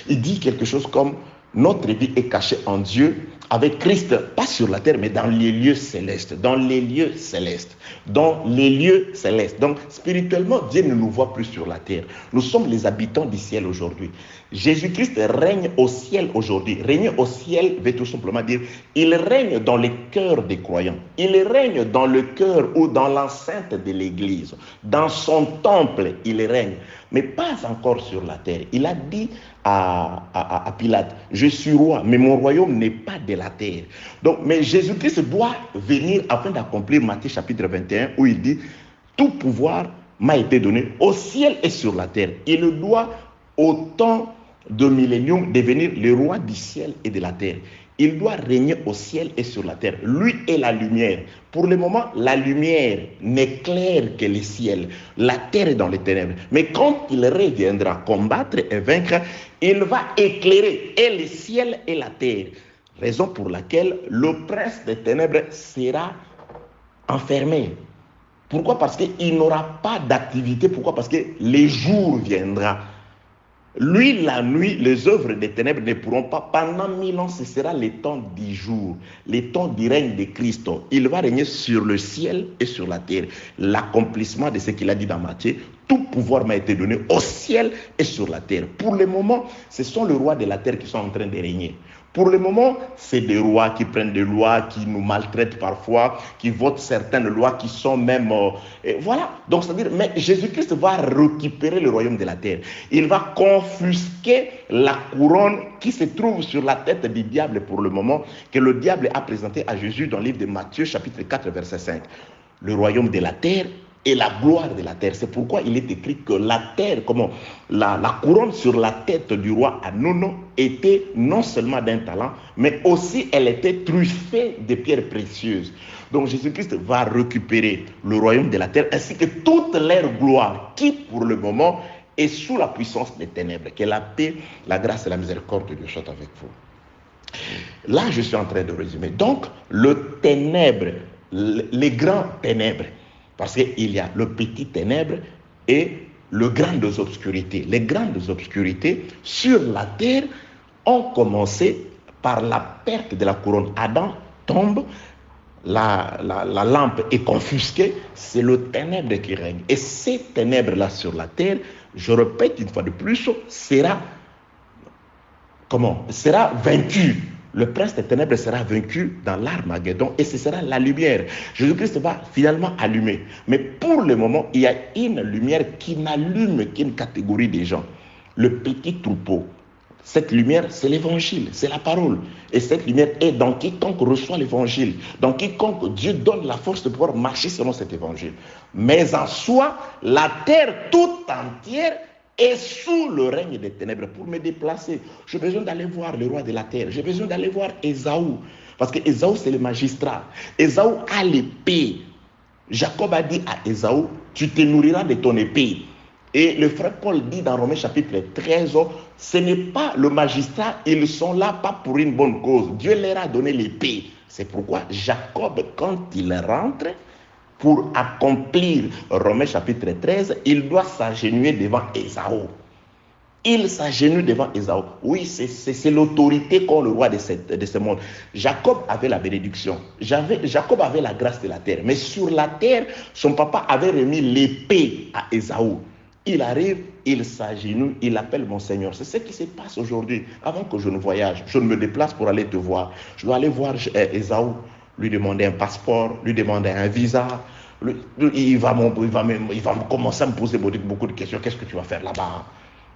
Il dit quelque chose comme: notre vie est cachée en Dieu avec Christ, pas sur la terre, mais dans les lieux célestes. Dans les lieux célestes. Dans les lieux célestes. Donc, spirituellement, Dieu ne nous voit plus sur la terre. Nous sommes les habitants du ciel aujourd'hui. Jésus-Christ règne au ciel aujourd'hui. Régner au ciel veut tout simplement dire, il règne dans les cœurs des croyants. Il règne dans le cœur ou dans l'enceinte de l'église. Dans son temple, il règne. Mais pas encore sur la terre. Il a dit à Pilate: je suis roi, mais mon royaume n'est pas de la terre. Donc, mais Jésus-Christ doit venir afin d'accomplir Matthieu chapitre 21, où il dit: tout pouvoir m'a été donné au ciel et sur la terre. Il doit, au temps de millénium, devenir le roi du ciel et de la terre. Il doit régner au ciel et sur la terre. Lui est la lumière. Pour le moment, la lumière n'éclaire que le ciel. La terre est dans les ténèbres. Mais quand il reviendra combattre et vaincre, il va éclairer et le ciel et la terre. Raison pour laquelle le prince des ténèbres sera enfermé. Pourquoi? Parce qu'il n'aura pas d'activité. Pourquoi? Parce que le jour viendra. Lui, la nuit, les œuvres des ténèbres ne pourront pas. Pendant 1000 ans, ce sera le temps du jour, le temps du règne de Christ. Il va régner sur le ciel et sur la terre. L'accomplissement de ce qu'il a dit dans Matthieu: tout pouvoir m'a été donné au ciel et sur la terre. Pour le moment, ce sont les rois de la terre qui sont en train de régner. Pour le moment, c'est des rois qui prennent des lois, qui nous maltraitent parfois, qui votent certaines lois qui sont même... voilà. Donc, c'est-à-dire, mais Jésus-Christ va récupérer le royaume de la terre. Il va confisquer la couronne qui se trouve sur la tête du diable pour le moment, que le diable a présenté à Jésus dans le livre de Matthieu, chapitre 4, verset 5. Le royaume de la terre et la gloire de la terre. C'est pourquoi il est écrit que la terre, la couronne sur la tête du roi Hanoun était non seulement d'un talent, mais aussi elle était truffée de pierres précieuses. Donc Jésus-Christ va récupérer le royaume de la terre ainsi que toute leur gloire qui pour le moment est sous la puissance des ténèbres. Que la paix, la grâce et la miséricorde de Dieu soient avec vous. Là, je suis en train de résumer. Donc, le ténèbre, les grands ténèbres, parce qu'il y a le petit ténèbre et le grand des obscurités. Les grandes obscurités sur la terre ont commencé par la perte de la couronne. Adam tombe, la lampe est confisquée, c'est le ténèbre qui règne. Et ces ténèbres-là sur la terre, je répète une fois de plus, sera vaincu. Le prince des ténèbres sera vaincu dans l'Armageddon et ce sera la lumière. Jésus-Christ va finalement allumer. Mais pour le moment, il y a une lumière qui n'allume qu'une catégorie des gens. Le petit troupeau. Cette lumière, c'est l'évangile, c'est la parole. Et cette lumière est dans quiconque reçoit l'évangile. Dans quiconque Dieu donne la force de pouvoir marcher selon cet évangile. Mais en soi, la terre tout entière est sous le règne des ténèbres. Pour me déplacer, j'ai besoin d'aller voir le roi de la terre. J'ai besoin d'aller voir Ésaü. Parce que Ésaü, c'est le magistrat. Ésaü a l'épée. Jacob a dit à Ésaü, tu te nourriras de ton épée. Et le frère Paul dit dans Romains chapitre 13, ce n'est pas le magistrat, ils sont là pas pour une bonne cause. Dieu leur a donné l'épée. C'est pourquoi Jacob, quand il rentre, pour accomplir Romains chapitre 13, il doit s'agenouiller devant Ésaü. Il s'agenouille devant Ésaü. Oui, c'est l'autorité qu'ont le roi de ce monde. Jacob avait la bénédiction. Jacob avait la grâce de la terre. Mais sur la terre, son papa avait remis l'épée à Ésaü. Il arrive, il s'agenouille, il appelle mon Seigneur. C'est ce qui se passe aujourd'hui. Avant que je ne voyage, je ne me déplace pour aller te voir. Je dois aller voir Ésaü, lui demander un passeport, lui demander un visa. Il va commencer à me poser beaucoup de questions. Qu'est-ce que tu vas faire là-bas?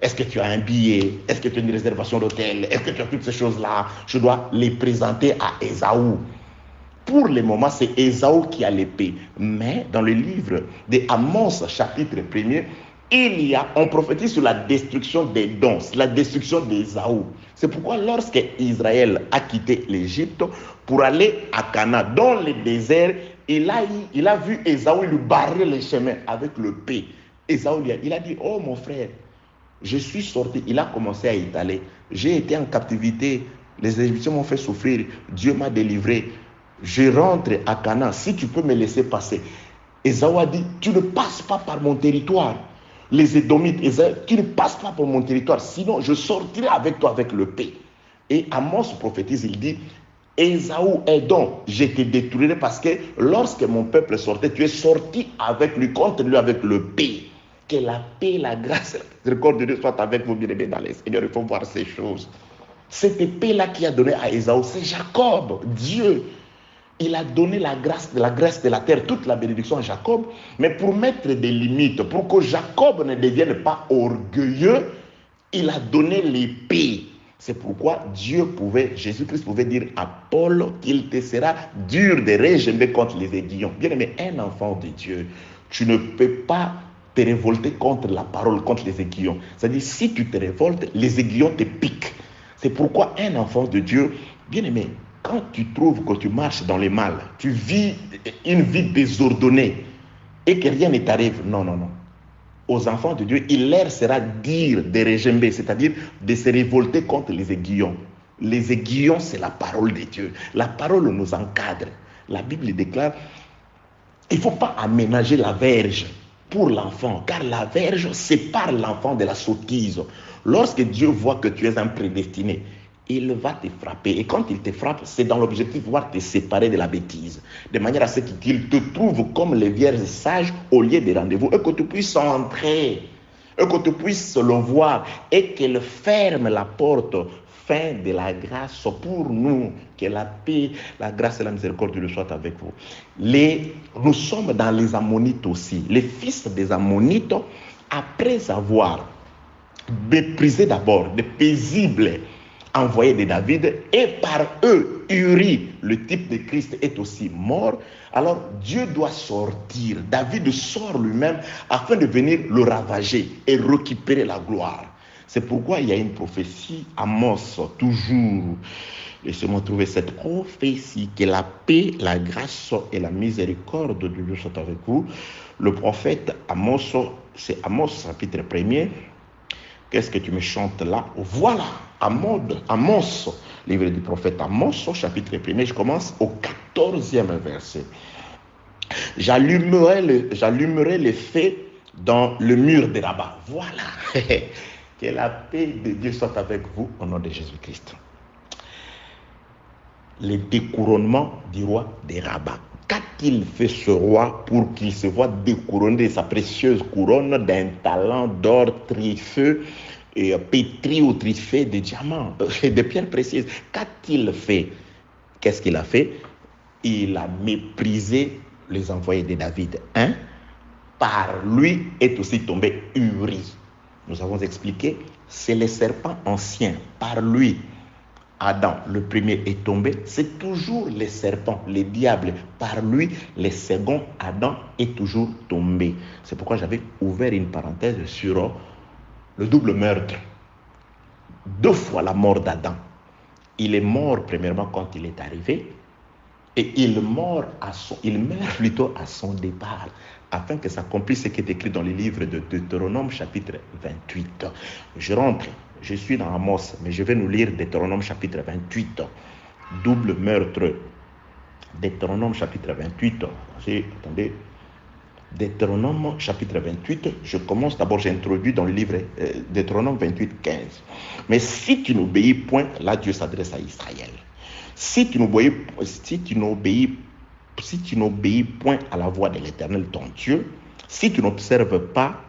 Est-ce que tu as un billet? Est-ce que tu as une réservation d'hôtel? Est-ce que tu as toutes ces choses-là? Je dois les présenter à Ésaü. Pour le moment, c'est Ésaü qui a l'épée. Mais dans le livre d'Amos, chapitre 1er, on prophétise sur la destruction des dons, la destruction d'Ésaü. C'est pourquoi lorsque Israël a quitté l'Égypte pour aller à Canaan, dans le désert, il a vu Ésaü lui barrer les chemins avec le l'épée. Ésaü il a dit, oh mon frère, je suis sorti. Il a commencé à étaler. J'ai été en captivité, les Égyptiens m'ont fait souffrir, Dieu m'a délivré. Je rentre à Canaan, si tu peux me laisser passer. Ésaü a dit, tu ne passes pas par mon territoire. Les Édomites, tu ne passes pas par mon territoire, sinon je sortirai avec toi avec l'épée. Et Amos prophétise, il dit, Ésaü est donc, je te détruirai parce que lorsque mon peuple sortait, tu es sorti avec lui, contre lui avec l'épée. Que la paix, la grâce, la miséricorde de Dieu soit avec vous, bien-aimés dans les Seigneur. Il faut voir ces choses. Cette épée-là qui a donné à Ésaü, c'est Jacob, Dieu. Il a donné la grâce de la terre, toute la bénédiction à Jacob, mais pour mettre des limites, pour que Jacob ne devienne pas orgueilleux, il a donné l'épée. C'est pourquoi Jésus-Christ pouvait dire à Paul qu'il te sera dur de régember contre les aiguillons. Bien aimé, un enfant de Dieu, tu ne peux pas te révolter contre la parole, contre les aiguillons. C'est-à-dire, si tu te révoltes, les aiguillons te piquent. C'est pourquoi un enfant de Dieu, bien aimé, quand tu trouves que tu marches dans le mal, tu vis une vie désordonnée et que rien ne t'arrive, non. Aux enfants de Dieu, il leur sera dire de régember, c'est-à-dire de se révolter contre les aiguillons. Les aiguillons, c'est la parole de Dieu. La parole nous encadre. La Bible déclare, il ne faut pas aménager la verge pour l'enfant, car la verge sépare l'enfant de la sottise. Lorsque Dieu voit que tu es un prédestiné, il va te frapper. Et quand il te frappe, c'est dans l'objectif de pouvoir te séparer de la bêtise. De manière à ce qu'il te trouve comme les vierges sages au lieu des rendez-vous. Et que tu puisses entrer. Et que tu puisses le voir. Et qu'il ferme la porte. Fin de la grâce pour nous. Que la paix, la grâce et la miséricorde de Dieu soient avec vous. Nous sommes dans les Ammonites aussi. Les fils des Ammonites, après avoir méprisé d'abord des paisibles envoyé de David, et par eux, Uri, le type de Christ, est aussi mort. Alors Dieu doit sortir. David sort lui-même afin de venir le ravager et récupérer la gloire. C'est pourquoi il y a une prophétie, Amos, toujours. Laissez-moi trouver cette prophétie, que la paix, la grâce et la miséricorde de Dieu soient avec vous. Le prophète Amos, c'est Amos, chapitre 1er. Qu'est-ce que tu me chantes là? Voilà, Amos, livre du prophète Amos, chapitre 1er, je commence au 14e verset. J'allumerai le feu dans le mur de Rabat. Voilà. Que la paix de Dieu soit avec vous au nom de Jésus-Christ. Le découronnement du roi des Rabbins. Qu'a-t-il fait ce roi pour qu'il se voit découronné de sa précieuse couronne d'un talent d'or trifeux et pétri ou trifé de diamants, de pierres précieuses? Qu'a-t-il fait? Qu'est-ce qu'il a fait? Il a méprisé les envoyés de David. Par lui est aussi tombé Uri. Nous avons expliqué, c'est le serpent ancien. Par lui, Adam, le premier, est tombé. C'est toujours le serpent, le diable. Par lui, le second, Adam, est toujours tombé. C'est pourquoi j'avais ouvert une parenthèse sur le double meurtre. 2 fois la mort d'Adam. Il est mort premièrement quand il est arrivé. Et il meurt plutôt à son départ, afin que s'accomplisse ce qui est écrit dans le livre de Deutéronome chapitre 28. Je suis dans Amos, mais je vais nous lire Deutéronome chapitre 28. Double meurtre. Deutéronome chapitre 28. Attendez. Deutéronome chapitre 28. Je commence d'abord, j'introduis dans le livre Deutéronome 28, 15. Mais si tu n'obéis point, là Dieu s'adresse à Israël. Si tu n'obéis point à la voix de l'Éternel ton Dieu, si tu n'observes pas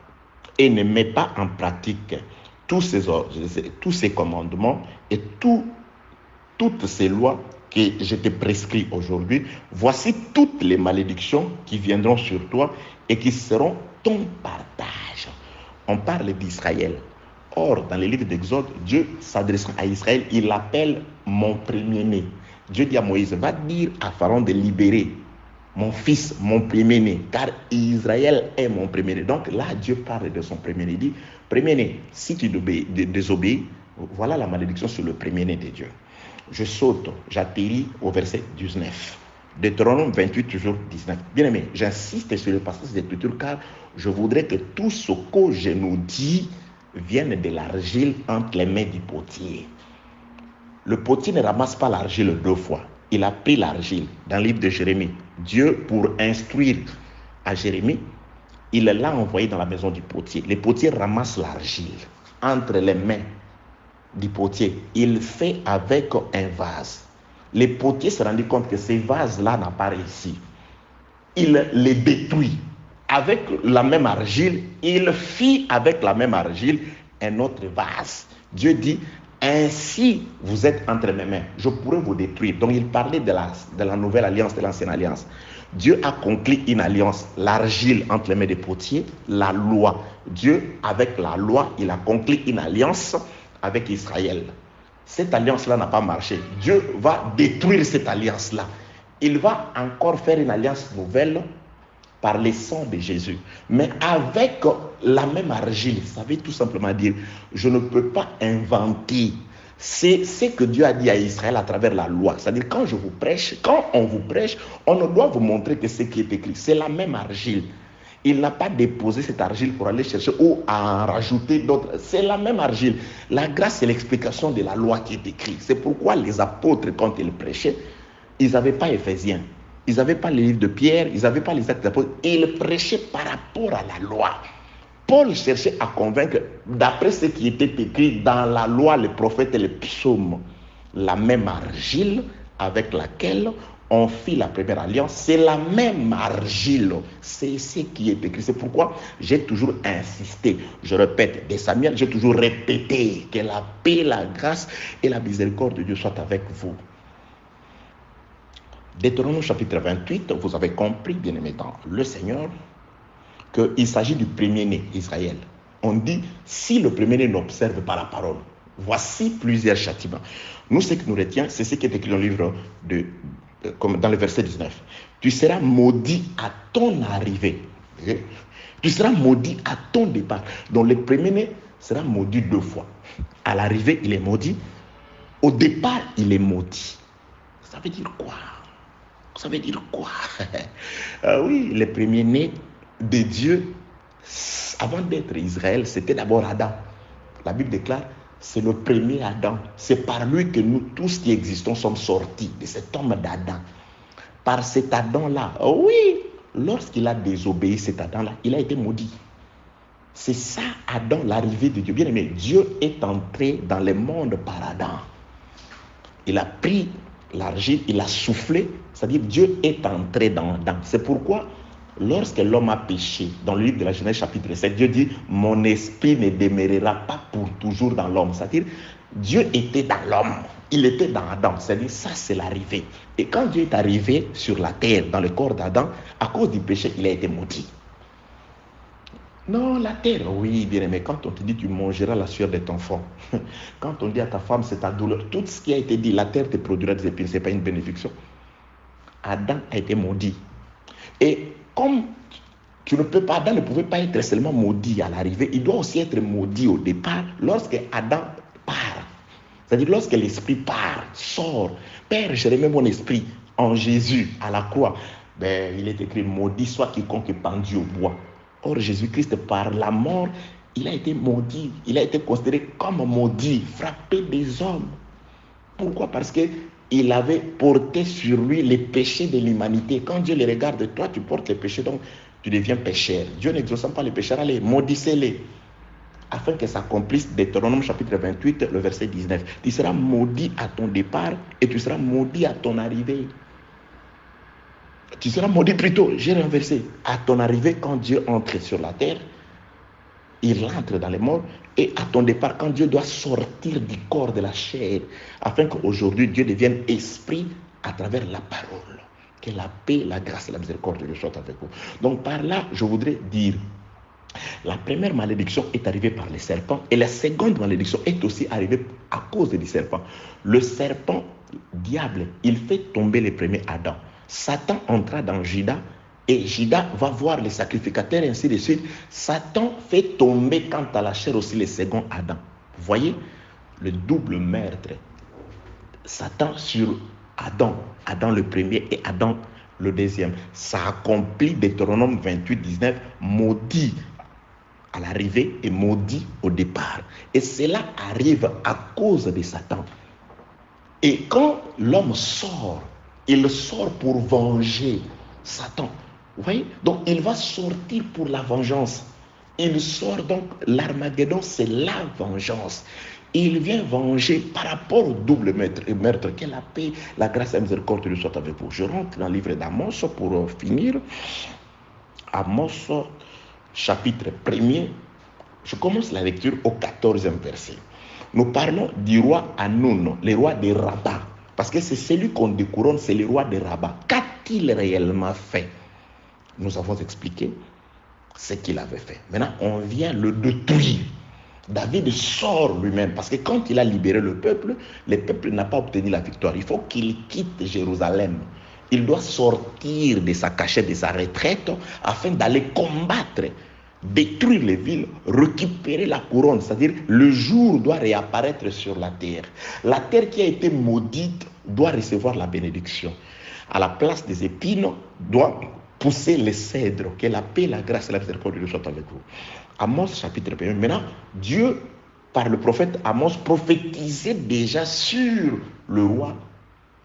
et ne mets pas en pratique tous ces commandements et toutes ces lois que je te prescris aujourd'hui, voici toutes les malédictions qui viendront sur toi et qui seront ton partage. On parle d'Israël. Or, dans les livres d'Exode, Dieu s'adressant à Israël, il l'appelle mon premier-né. Dieu dit à Moïse, va dire à Pharaon de libérer mon fils, mon premier-né, car Israël est mon premier-né. Donc là, Dieu parle de son premier-né. Il dit, premier-né, si tu désobéis, voilà la malédiction sur le premier-né de Dieu. Je saute, j'atterris au verset 19. Deutéronome 28, toujours 19. Bien aimé, j'insiste sur le passage d'Écriture car je voudrais que tout ce que je nous dis vienne de l'argile entre les mains du potier. Le potier ne ramasse pas l'argile 2 fois. Il a pris l'argile dans le livre de Jérémie. Dieu, pour instruire à Jérémie, il l'a envoyé dans la maison du potier. Le potier ramasse l'argile entre les mains du potier. Il fait avec un vase. Le potier se rendit compte que ces vases-là n'ont pas réussi. Il les détruit. Avec la même argile, il fit avec la même argile un autre vase. Dieu dit, ainsi vous êtes entre mes mains, je pourrais vous détruire. Donc il parlait de la nouvelle alliance, de l'ancienne alliance. Dieu a conclu une alliance, l'argile entre les mains des potiers, la loi. Dieu, avec la loi, il a conclu une alliance avec Israël. Cette alliance-là n'a pas marché. Dieu va détruire cette alliance-là. Il va encore faire une alliance nouvelle par le sang de Jésus. Mais avec la même argile, ça veut tout simplement dire, je ne peux pas inventer. C'est ce que Dieu a dit à Israël à travers la loi. C'est-à-dire, quand on vous prêche, on ne doit vous montrer que ce qui est écrit. C'est la même argile. Il n'a pas déposé cette argile pour aller chercher ou en rajouter d'autres. C'est la même argile. La grâce, c'est l'explication de la loi qui est écrite. C'est pourquoi les apôtres, quand ils prêchaient, ils n'avaient pas Éphésiens. Ils n'avaient pas les livres de Pierre, ils n'avaient pas les actes des apôtres. Ils prêchaient par rapport à la loi. Paul cherchait à convaincre, d'après ce qui était écrit dans la loi, les prophètes et les psaumes, la même argile avec laquelle on fit la première alliance, c'est la même argile. C'est ce qui est écrit. C'est pourquoi j'ai toujours insisté. Je répète, dès Samuel, j'ai toujours répété que la paix, la grâce et la miséricorde de Dieu soient avec vous. Deutéronome chapitre 28, vous avez compris, bien aimé dans le Seigneur, qu'il s'agit du premier-né, Israël. On dit, si le premier-né n'observe pas la parole, voici plusieurs châtiments. Nous, ce qui nous retient, c'est ce qui est écrit dans le livre comme dans le verset 19. Tu seras maudit à ton arrivée. Tu seras maudit à ton départ. Donc le premier-né sera maudit 2 fois. À l'arrivée, il est maudit. Au départ, il est maudit. Ça veut dire quoi? Ça veut dire quoi? Oui, le premier-né de Dieu, avant d'être Israël, c'était d'abord Adam. La Bible déclare, c'est le premier Adam. C'est par lui que nous, tous qui existons, sommes sortis de cet homme d'Adam. Par cet Adam-là, oui, lorsqu'il a désobéi cet Adam-là, il a été maudit. C'est ça, Adam, l'arrivée de Dieu. Bien aimé, Dieu est entré dans le monde par Adam. Il a pris l'argile, il a soufflé, c'est-à-dire Dieu est entré dans Adam. C'est pourquoi, lorsque l'homme a péché, dans le livre de la Genèse chapitre 7, Dieu dit, mon esprit ne demeurera pas pour toujours dans l'homme. C'est-à-dire, Dieu était dans l'homme, il était dans Adam. C'est-à-dire, ça c'est l'arrivée. Et quand Dieu est arrivé sur la terre, dans le corps d'Adam, à cause du péché, il a été maudit. Non, la terre, oui, bien aimé, quand on te dit tu mangeras la sueur de ton enfant, quand on dit à ta femme c'est ta douleur, tout ce qui a été dit, la terre te produira des épines, ce n'est pas une bénédiction. Adam a été maudit. Et comme Adam ne pouvait pas être seulement maudit à l'arrivée, il doit aussi être maudit au départ lorsque Adam part. C'est-à-dire lorsque l'esprit part, sort, Père, je remets mon esprit en Jésus à la croix. Ben, il est écrit, maudit soit quiconque est pendu au bois. Or, Jésus-Christ, par la mort, il a été maudit. Il a été considéré comme maudit, frappé des hommes. Pourquoi? Parce qu'il avait porté sur lui les péchés de l'humanité. Quand Dieu les regarde, toi, tu portes les péchés, donc tu deviens pécheur. Dieu n'exaucant pas les pécheurs, allez, maudissez-les. Afin que s'accomplisse Deutéronome chapitre 28, le verset 19. Tu seras maudit à ton départ et tu seras maudit à ton arrivée. Tu seras maudit plutôt, j'ai renversé. À ton arrivée, quand Dieu entre sur la terre, il entre dans les morts. Et à ton départ, quand Dieu doit sortir du corps de la chair, afin qu'aujourd'hui Dieu devienne esprit à travers la parole. Que la paix, la grâce et la miséricorde soient avec vous. Donc par là, je voudrais dire, la première malédiction est arrivée par les serpents et la seconde malédiction est aussi arrivée à cause du serpent. Le serpent, diable, il fait tomber les premiers Adam. Satan entra dans Judas et Judas va voir les sacrificateurs et ainsi de suite. Satan fait tomber quant à la chair aussi les seconds Adam. Vous voyez le double meurtre. Satan sur Adam, Adam le premier et Adam le deuxième. Ça accomplit Deutéronome 28, 19, maudit à l'arrivée et maudit au départ. Et cela arrive à cause de Satan. Et quand l'homme sort, il sort pour venger Satan. Vous voyez? Donc il va sortir pour la vengeance. Il sort donc, l'Armageddon, c'est la vengeance. Il vient venger par rapport au double meurtre. Que la paix, la grâce et la miséricorde soit avec vous. Je rentre dans le livre d'Amos pour finir. Amos, chapitre 1er. Je commence la lecture au 14e verset. Nous parlons du roi Hanoun, le roi de Rabat. Parce que c'est celui qu'on découronne, c'est le roi de Rabat. Qu'a-t-il réellement fait? Nous avons expliqué ce qu'il avait fait. Maintenant, on vient le détruire. David sort lui-même parce que quand il a libéré le peuple n'a pas obtenu la victoire. Il faut qu'il quitte Jérusalem. Il doit sortir de sa cachette, de sa retraite, afin d'aller combattre, détruire les villes, récupérer la couronne. C'est-à-dire, le jour doit réapparaître sur la terre. La terre qui a été maudite doit recevoir la bénédiction. À la place des épines, doit pousser les cèdres. Que la paix, la grâce et la miséricorde soient avec vous. Amos chapitre 1. Maintenant, Dieu, par le prophète Amos, prophétisait déjà sur le roi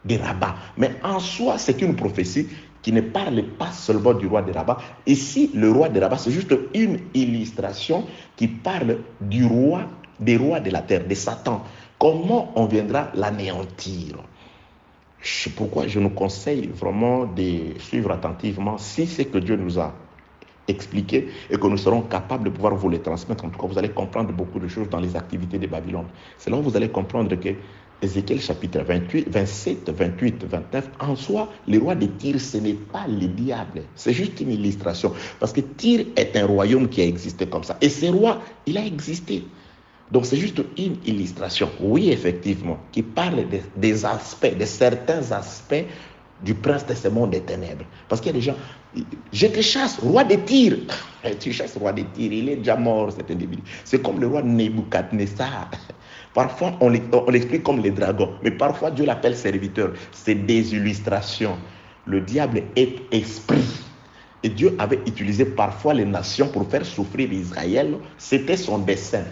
de Rabat. Mais en soi, c'est une prophétie qui ne parle pas seulement du roi de Rabat. Ici, le roi de Rabat, c'est juste une illustration qui parle du roi, des rois de la terre, de Satan. Comment on viendra l'anéantir? C'est pourquoi je nous conseille vraiment de suivre attentivement si c'est que Dieu nous a expliqué et que nous serons capables de pouvoir vous les transmettre. En tout cas, vous allez comprendre beaucoup de choses dans les activités de Babylone. C'est là où vous allez comprendre que Ézéchiel chapitre 28, 27, 28, 29, en soi, le roi de Tyr, ce n'est pas le diable. C'est juste une illustration. Parce que Tyr est un royaume qui a existé comme ça. Et ce roi, il a existé. Donc c'est juste une illustration, oui effectivement, qui parle des aspects, de certains aspects du prince de ce monde des ténèbres. Parce qu'il y a des gens, je te chasse, roi de Tyr. Tu chasses roi de Tyr, il est déjà mort cet individu. C'est comme le roi Nebuchadnezzar. Parfois on l'explique comme les dragons, mais parfois Dieu l'appelle serviteur. C'est des illustrations. Le diable est esprit. Et Dieu avait utilisé parfois les nations pour faire souffrir Israël. C'était son dessein.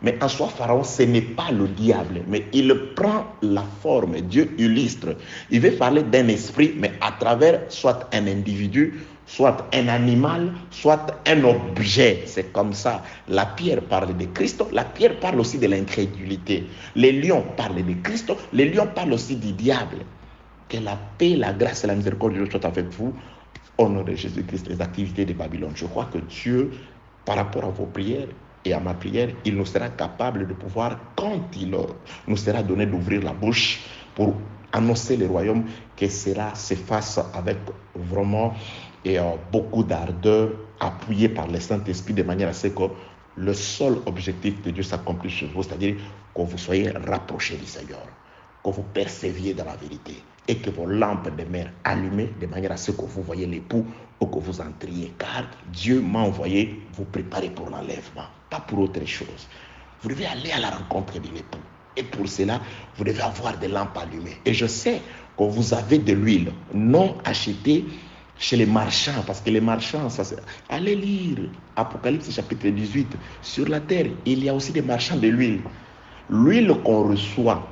Mais en soi, Pharaon, ce n'est pas le diable, mais il prend la forme. Dieu illustre. Il veut parler d'un esprit, mais à travers soit un individu, soit un animal, soit un objet. C'est comme ça. La pierre parle de Christ, la pierre parle aussi de l'incrédulité. Les lions parlent de Christ, les lions parlent aussi du diable. Que la paix, la grâce et la miséricorde de Dieu soient avec vous. Au nom de Jésus-Christ, les activités de Babylone. Je crois que Dieu, par rapport à vos prières et à ma prière, il nous sera capable de pouvoir, quand il nous sera donné d'ouvrir la bouche pour annoncer le royaume, que cela se fasse avec vraiment beaucoup d'ardeur, appuyé par le Saint-Esprit, de manière à ce que le seul objectif de Dieu s'accomplisse sur vous, c'est-à-dire que vous soyez rapprochés du Seigneur, que vous perséviez dans la vérité et que vos lampes demeurent allumées de manière à ce que vous voyez l'époux ou que vous entriez. Car Dieu m'a envoyé vous préparer pour l'enlèvement, pas pour autre chose. Vous devez aller à la rencontre de l'époux. Et pour cela, vous devez avoir des lampes allumées. Et je sais que vous avez de l'huile non achetée chez les marchands, parce que les marchands, allez lire Apocalypse chapitre 18. Sur la terre, il y a aussi des marchands de l'huile. L'huile qu'on reçoit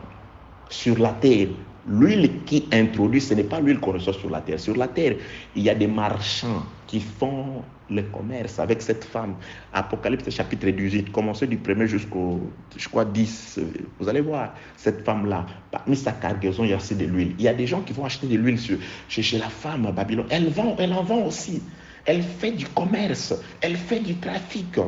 sur la terre, l'huile qui introduit, ce n'est pas l'huile qu'on reçoit sur la terre. Sur la terre, il y a des marchands qui font le commerce avec cette femme. Apocalypse chapitre 18, commencez du 1er jusqu'au, je crois, 10. Vous allez voir cette femme-là. Parmi sa cargaison, il y a aussi de l'huile. Il y a des gens qui vont acheter de l'huile chez la femme à Babylone. Elle en vend aussi. Elle fait du commerce. Elle fait du trafic.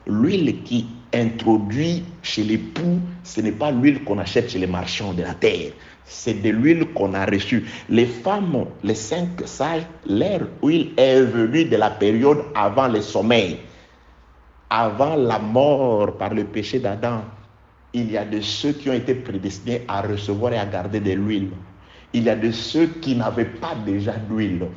L'huile qui introduit chez l'époux, ce n'est pas l'huile qu'on achète chez les marchands de la terre. C'est de l'huile qu'on a reçue. Les femmes, les 5 sages, leur huile est venue de la période avant le sommeil, avant la mort par le péché d'Adam. Il y a de ceux qui ont été prédestinés à recevoir et à garder de l'huile. Il y a de ceux qui n'avaient pas déjà d'huile.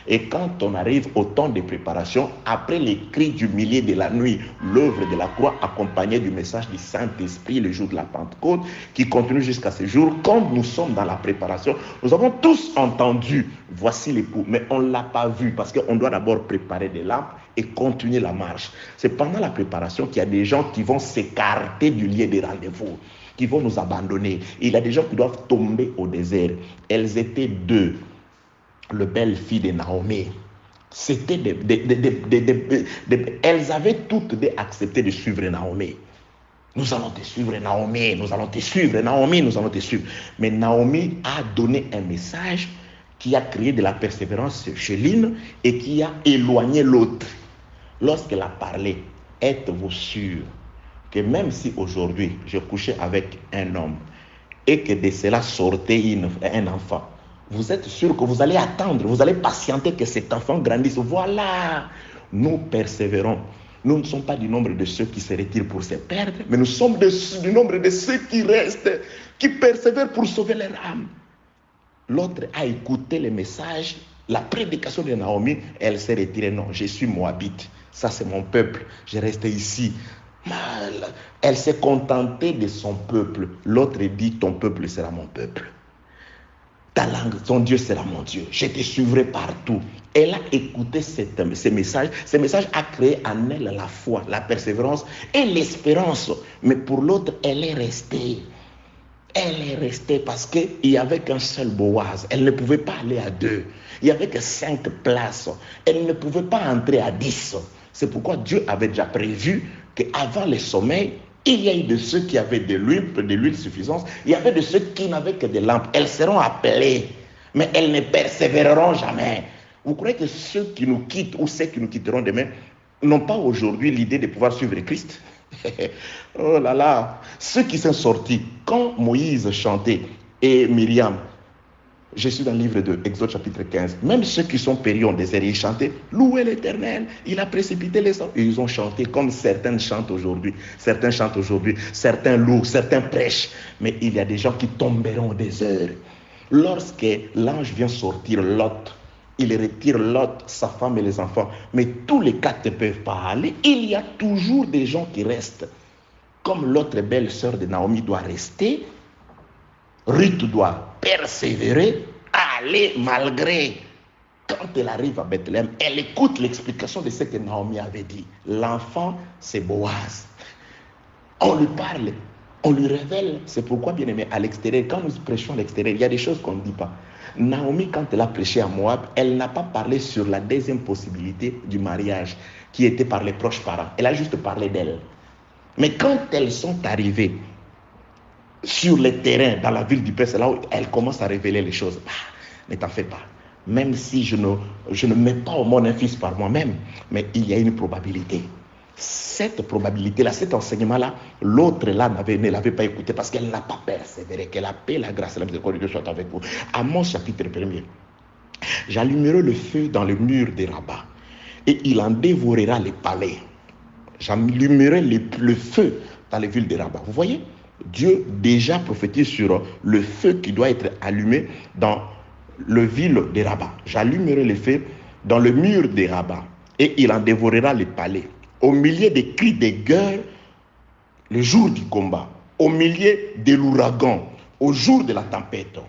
Et quand on arrive au temps de préparation, après les cris du milieu de la nuit, l'œuvre de la croix accompagnée du message du Saint-Esprit le jour de la Pentecôte, qui continue jusqu'à ce jour, quand nous sommes dans la préparation, nous avons tous entendu, voici l'époux, mais on ne l'a pas vu, parce qu'on doit d'abord préparer des lampes et continuer la marche. C'est pendant la préparation qu'il y a des gens qui vont s'écarter du lieu des rendez-vous, qui vont nous abandonner. Il y a des gens qui doivent tomber au désert. Elles étaient 2, les belles filles de Naomi. C'était elles avaient toutes accepté de suivre Naomi. Nous allons te suivre, Naomi, nous allons te suivre, Naomi, nous allons te suivre. Mais Naomi a donné un message qui a créé de la persévérance chez l'une et qui a éloigné l'autre. Lorsqu'elle a parlé, êtes-vous sûrs que même si aujourd'hui je couchais avec un homme et que de cela sortait un enfant, vous êtes sûr que vous allez attendre, vous allez patienter que cet enfant grandisse. Voilà, nous persévérons. Nous ne sommes pas du nombre de ceux qui se retirent pour se perdre, mais nous sommes du nombre de ceux qui restent, qui persévèrent pour sauver leur âme. L'autre a écouté le message, la prédication de Naomi, elle s'est retirée. Non, je suis moabite, ça c'est mon peuple, je reste ici. Elle s'est contentée de son peuple. L'autre dit, ton peuple sera mon peuple. Ta langue, ton Dieu sera mon Dieu. Je te suivrai partout. Elle a écouté ce message. Ce message a créé en elle la foi, la persévérance et l'espérance. Mais pour l'autre, elle est restée. Elle est restée parce qu'il n'y avait qu'un seul Boaz. Elle ne pouvait pas aller à 2. Il n'y avait que 5 places. Elle ne pouvait pas entrer à 10. C'est pourquoi Dieu avait déjà prévu qu'avant le sommeil, il y a eu de ceux qui avaient de l'huile suffisante. Il y avait de ceux qui n'avaient que des lampes. Elles seront appelées, mais elles ne persévéreront jamais. Vous croyez que ceux qui nous quittent ou ceux qui nous quitteront demain n'ont pas aujourd'hui l'idée de pouvoir suivre Christ? Oh là là, ceux qui sont sortis, quand Moïse chantait et Myriam, je suis dans le livre de Exode chapitre 15, même ceux qui sont péris en désert, ils chantaient, louez l'Éternel, il a précipité les eaux. Ils ont chanté comme certains chantent aujourd'hui, certains louent, certains prêchent, mais il y a des gens qui tomberont au désert. Lorsque l'ange vient sortir Lot, il retire Lot, sa femme et les enfants, mais tous les 4 ne peuvent pas aller. Il y a toujours des gens qui restent. Comme l'autre belle sœur de Naomi doit rester, Ruth doit persévérer, aller malgré. Quand elle arrive à Bethléem, elle écoute l'explication de ce que Naomi avait dit. L'enfant, c'est Boaz. On lui parle, on lui révèle. C'est pourquoi, bien aimé, à l'extérieur, quand nous prêchons à l'extérieur, il y a des choses qu'on ne dit pas. Naomi, quand elle a prêché à Moab, elle n'a pas parlé sur la deuxième possibilité du mariage qui était par les proches parents. Elle a juste parlé d'elle. Mais quand elles sont arrivées sur le terrain, dans la ville du Père, c'est là où elle commence à révéler les choses. Ne t'en fais pas. Même si je ne mets pas au monde un fils par moi-même, mais il y a une probabilité. Cette probabilité-là, cet enseignement-là, l'autre là ne l'avait pas écouté parce qu'elle n'a pas persévéré. Que la paix, la grâce et la miséricorde de Dieu soient avec vous. Amos chapitre 1er. J'allumerai le feu dans le mur des rabbats et il en dévorera les palais. J'allumerai le feu dans les villes des rabbats. Vous voyez, Dieu déjà prophétise sur le feu qui doit être allumé dans le ville des rabbats. J'allumerai le feu dans le mur des rabbats et il en dévorera les palais. Au milieu des cris de guerre, le jour du combat, au milieu de l'ouragan, au jour de la tempête,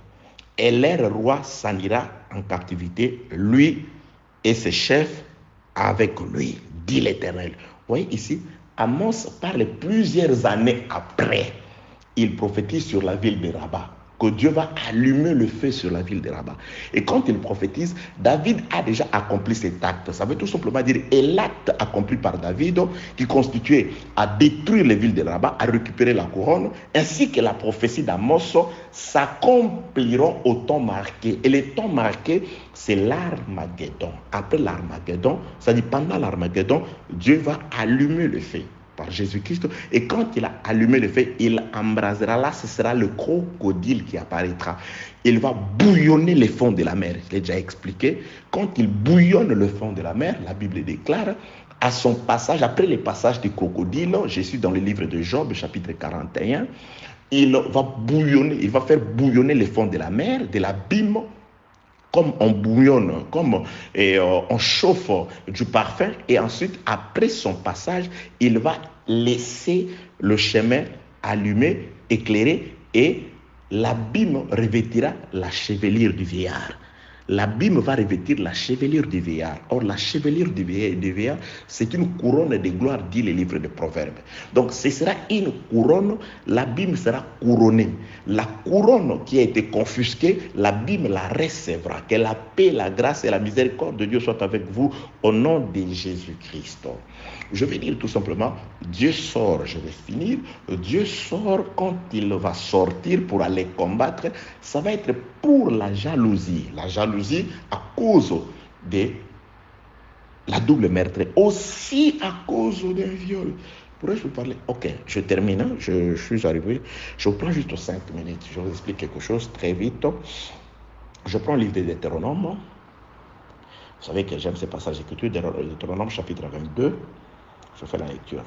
et leur roi s'en ira en captivité, lui et ses chefs avec lui, dit l'Éternel. Vous voyez ici, Amos parle plusieurs années après. Il prophétise sur la ville de Rabat, que Dieu va allumer le feu sur la ville de Rabat. Et quand il prophétise, David a déjà accompli cet acte. Ça veut tout simplement dire, et l'acte accompli par David, qui constituait à détruire les villes de Rabat, à récupérer la couronne, ainsi que la prophétie d'Amos, s'accompliront au temps marqué. Et le temps marqué, c'est l'Armageddon. Après l'Armageddon, c'est-à-dire pendant l'Armageddon, Dieu va allumer le feu par Jésus-Christ. Et quand il a allumé le feu, il embrasera. Là, ce sera le crocodile qui apparaîtra. Il va bouillonner les fonds de la mer. Je l'ai déjà expliqué. Quand il bouillonne le fond de la mer, la Bible déclare, à son passage, après le passage du crocodile, je suis dans le livre de Job, chapitre 41, il va bouillonner, il va faire bouillonner les fonds de la mer, de l'abîme, comme on bouillonne, comme on chauffe du parfum, et ensuite, après son passage, il va laisser le chemin allumé, éclairé, et l'abîme revêtira la chevelure du vieillard. L'abîme va revêtir la chevelure du vieillard. Or, la chevelure du vieillard, c'est une couronne de gloire, dit le livre de Proverbes. Donc, ce sera une couronne, l'abîme sera couronné. La couronne qui a été confisquée, l'abîme la recevra. Que la paix, la grâce et la miséricorde de Dieu soient avec vous au nom de Jésus-Christ. Je vais dire tout simplement, Dieu sort, je vais finir, Dieu sort quand il va sortir pour aller combattre, ça va être pour la jalousie. La jalousie à cause de la double meurtre, aussi à cause d'un viol. Pourrais-je vous parler? Ok, je termine, hein? Je suis arrivé, je vous prends juste 5 minutes, je vous explique quelque chose très vite. Je prends le livre de Deutéronome. Vous savez que j'aime ces passages d'écriture, Deutéronome chapitre 22. Je fais la lecture.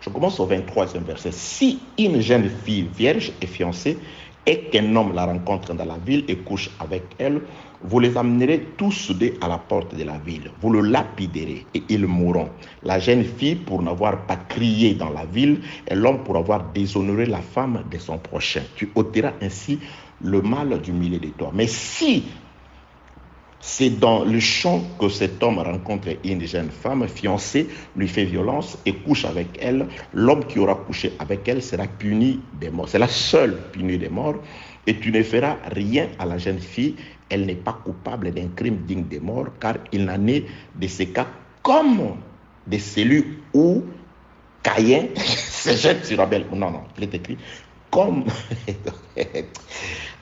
Je commence au 23e verset. Si une jeune fille vierge est fiancée et qu'un homme la rencontre dans la ville et couche avec elle, vous les amènerez tous soudés à la porte de la ville. Vous le lapiderez et ils mourront. La jeune fille pour n'avoir pas crié dans la ville et l'homme pour avoir déshonoré la femme de son prochain. Tu ôteras ainsi le mal du milieu de toi. Mais si c'est dans le champ que cet homme rencontre une jeune femme fiancée, lui fait violence et couche avec elle, l'homme qui aura couché avec elle sera puni de mort. C'est la seule punie de mort. Et tu ne feras rien à la jeune fille. Elle n'est pas coupable d'un crime digne de mort, car il n'en est de ces cas comme de celui où Caïn se jette sur Abel. Non, il est écrit comme...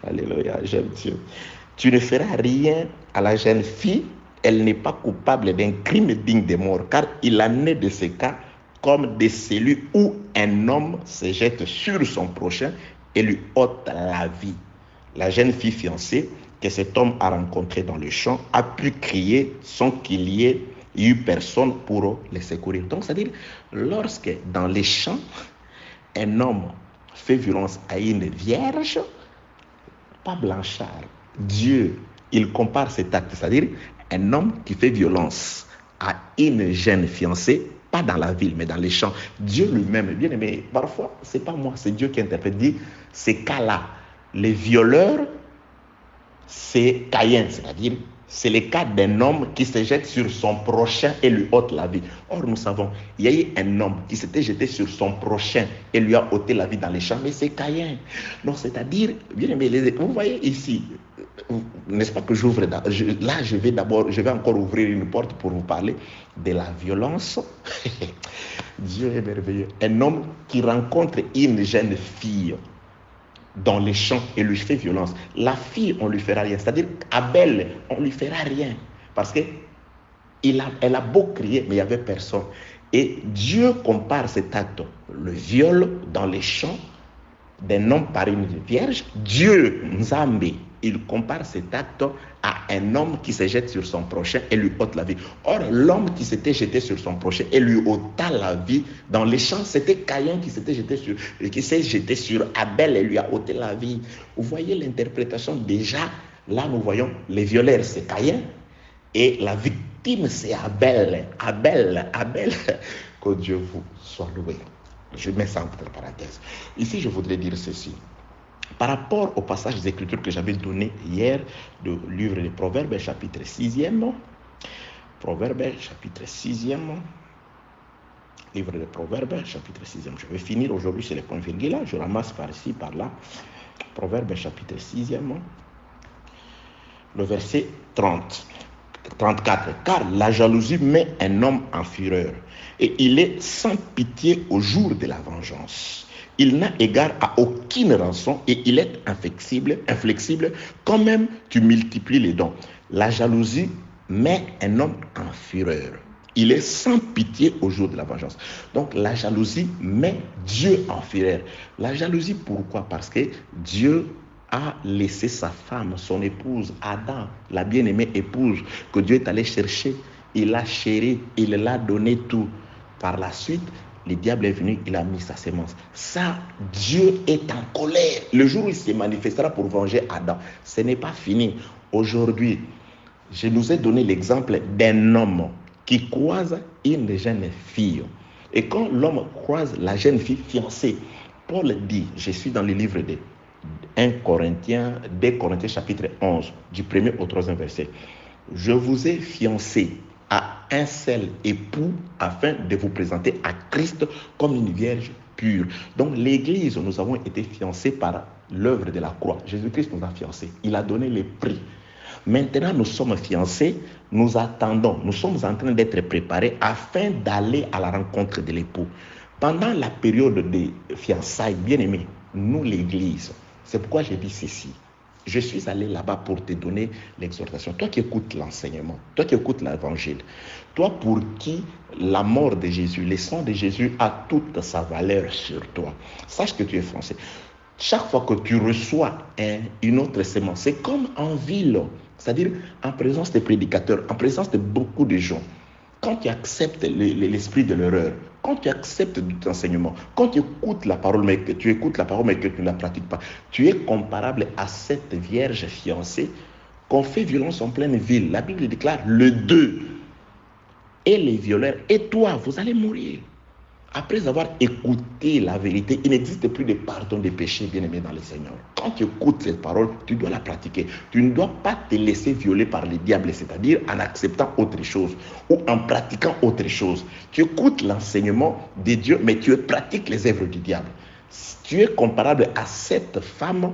Alléluia, j'aime Dieu. Tu ne feras rien à la jeune fille, elle n'est pas coupable d'un crime digne de mort, car il en est de ce cas comme de celui où un homme se jette sur son prochain et lui ôte la vie. La jeune fille fiancée que cet homme a rencontrée dans le champ a pu crier sans qu'il y ait eu personne pour les secourir. Donc, c'est-à-dire, lorsque dans les champs, un homme fait violence à une vierge, pas blanchard, Dieu, il compare cet acte, c'est-à-dire un homme qui fait violence à une jeune fiancée, pas dans la ville, mais dans les champs. Dieu lui-même, bien aimé, parfois, c'est pas moi, c'est Dieu qui interprète, dit, ces cas-là, les violeurs, c'est Caïn, c'est-à-dire, c'est le cas d'un homme qui se jette sur son prochain et lui ôte la vie. Or, nous savons, il y a eu un homme qui s'était jeté sur son prochain et lui a ôté la vie dans les champs, mais c'est Caïn. Donc, c'est-à-dire, bien aimé, vous voyez ici, n'est-ce pas que j'ouvre, là je vais encore ouvrir une porte pour vous parler de la violence. Dieu est merveilleux. Un homme qui rencontre une jeune fille dans les champs et lui fait violence. La fille, on ne lui fera rien. C'est-à-dire, Abel, on ne lui fera rien. Parce qu'elle a beau crier, mais il n'y avait personne. Et Dieu compare cet acte, le viol dans les champs d'un homme par une vierge. Dieu, Nzambe, il compare cet acte à un homme qui se jette sur son prochain et lui ôte la vie. Or, l'homme qui s'était jeté sur son prochain et lui ôta la vie dans les champs, c'était Caïn qui s'est jeté sur Abel et lui a ôté la vie. Vous voyez l'interprétation déjà, là nous voyons les violeurs, c'est Caïn et la victime c'est Abel. Abel, que Dieu vous soit loué. Je mets ça entre parenthèses. Ici, je voudrais dire ceci. Par rapport au passage des Écritures que j'avais donné hier, du livre des Proverbes, chapitre 6e. Proverbes, chapitre 6e. Livre des Proverbes, chapitre 6e. Je vais finir aujourd'hui sur les points virgule. Je ramasse par ici, par là. Proverbes, chapitre 6e. Le verset 34. Car la jalousie met un homme en fureur, et il est sans pitié au jour de la vengeance. Il n'a égard à aucune rançon et il est inflexible quand même tu multiplies les dons. La jalousie met un homme en fureur. Il est sans pitié au jour de la vengeance. Donc la jalousie met Dieu en fureur. La jalousie, pourquoi? Parce que Dieu a laissé sa femme, son épouse, Adam, la bien-aimée épouse que Dieu est allé chercher. Il l'a chérie, il l'a donné tout. Par la suite, le diable est venu, il a mis sa sémence. Ça, Dieu est en colère. Le jour où il se manifestera pour venger Adam, ce n'est pas fini. Aujourd'hui, je nous ai donné l'exemple d'un homme qui croise une jeune fille. Et quand l'homme croise la jeune fille fiancée, Paul dit, je suis dans le livre de 2 Corinthiens chapitre 11, du 1er au 3e verset. Je vous ai fiancé à un seul époux afin de vous présenter à Christ comme une vierge pure. Donc l'église, nous avons été fiancés par l'œuvre de la croix. Jésus-Christ nous a fiancés. Il a donné les prix. Maintenant, nous sommes fiancés, nous attendons, nous sommes en train d'être préparés afin d'aller à la rencontre de l'époux. Pendant la période des fiançailles, bien aimés, nous l'église, c'est pourquoi j'ai dit ceci. Je suis allé là-bas pour te donner l'exhortation. Toi qui écoutes l'enseignement, toi qui écoutes l'évangile, toi pour qui la mort de Jésus, le sang de Jésus a toute sa valeur sur toi. Sache que tu es français. Chaque fois que tu reçois une autre sémence, c'est comme en ville, c'est-à-dire en présence des prédicateurs, en présence de beaucoup de gens. Quand tu acceptes l'esprit de l'erreur, quand tu acceptes ton enseignement, quand tu écoutes la parole, mais que tu ne la pratiques pas, tu es comparable à cette vierge fiancée qu'on fait violence en pleine ville. La Bible déclare le 2 et les violeurs et toi, vous allez mourir. Après avoir écouté la vérité, il n'existe plus de pardon des péchés, bien-aimés dans le Seigneur. Quand tu écoutes cette parole, tu dois la pratiquer. Tu ne dois pas te laisser violer par le diable, c'est-à-dire en acceptant autre chose ou en pratiquant autre chose. Tu écoutes l'enseignement de Dieu, mais tu pratiques les œuvres du diable. Tu es comparable à cette femme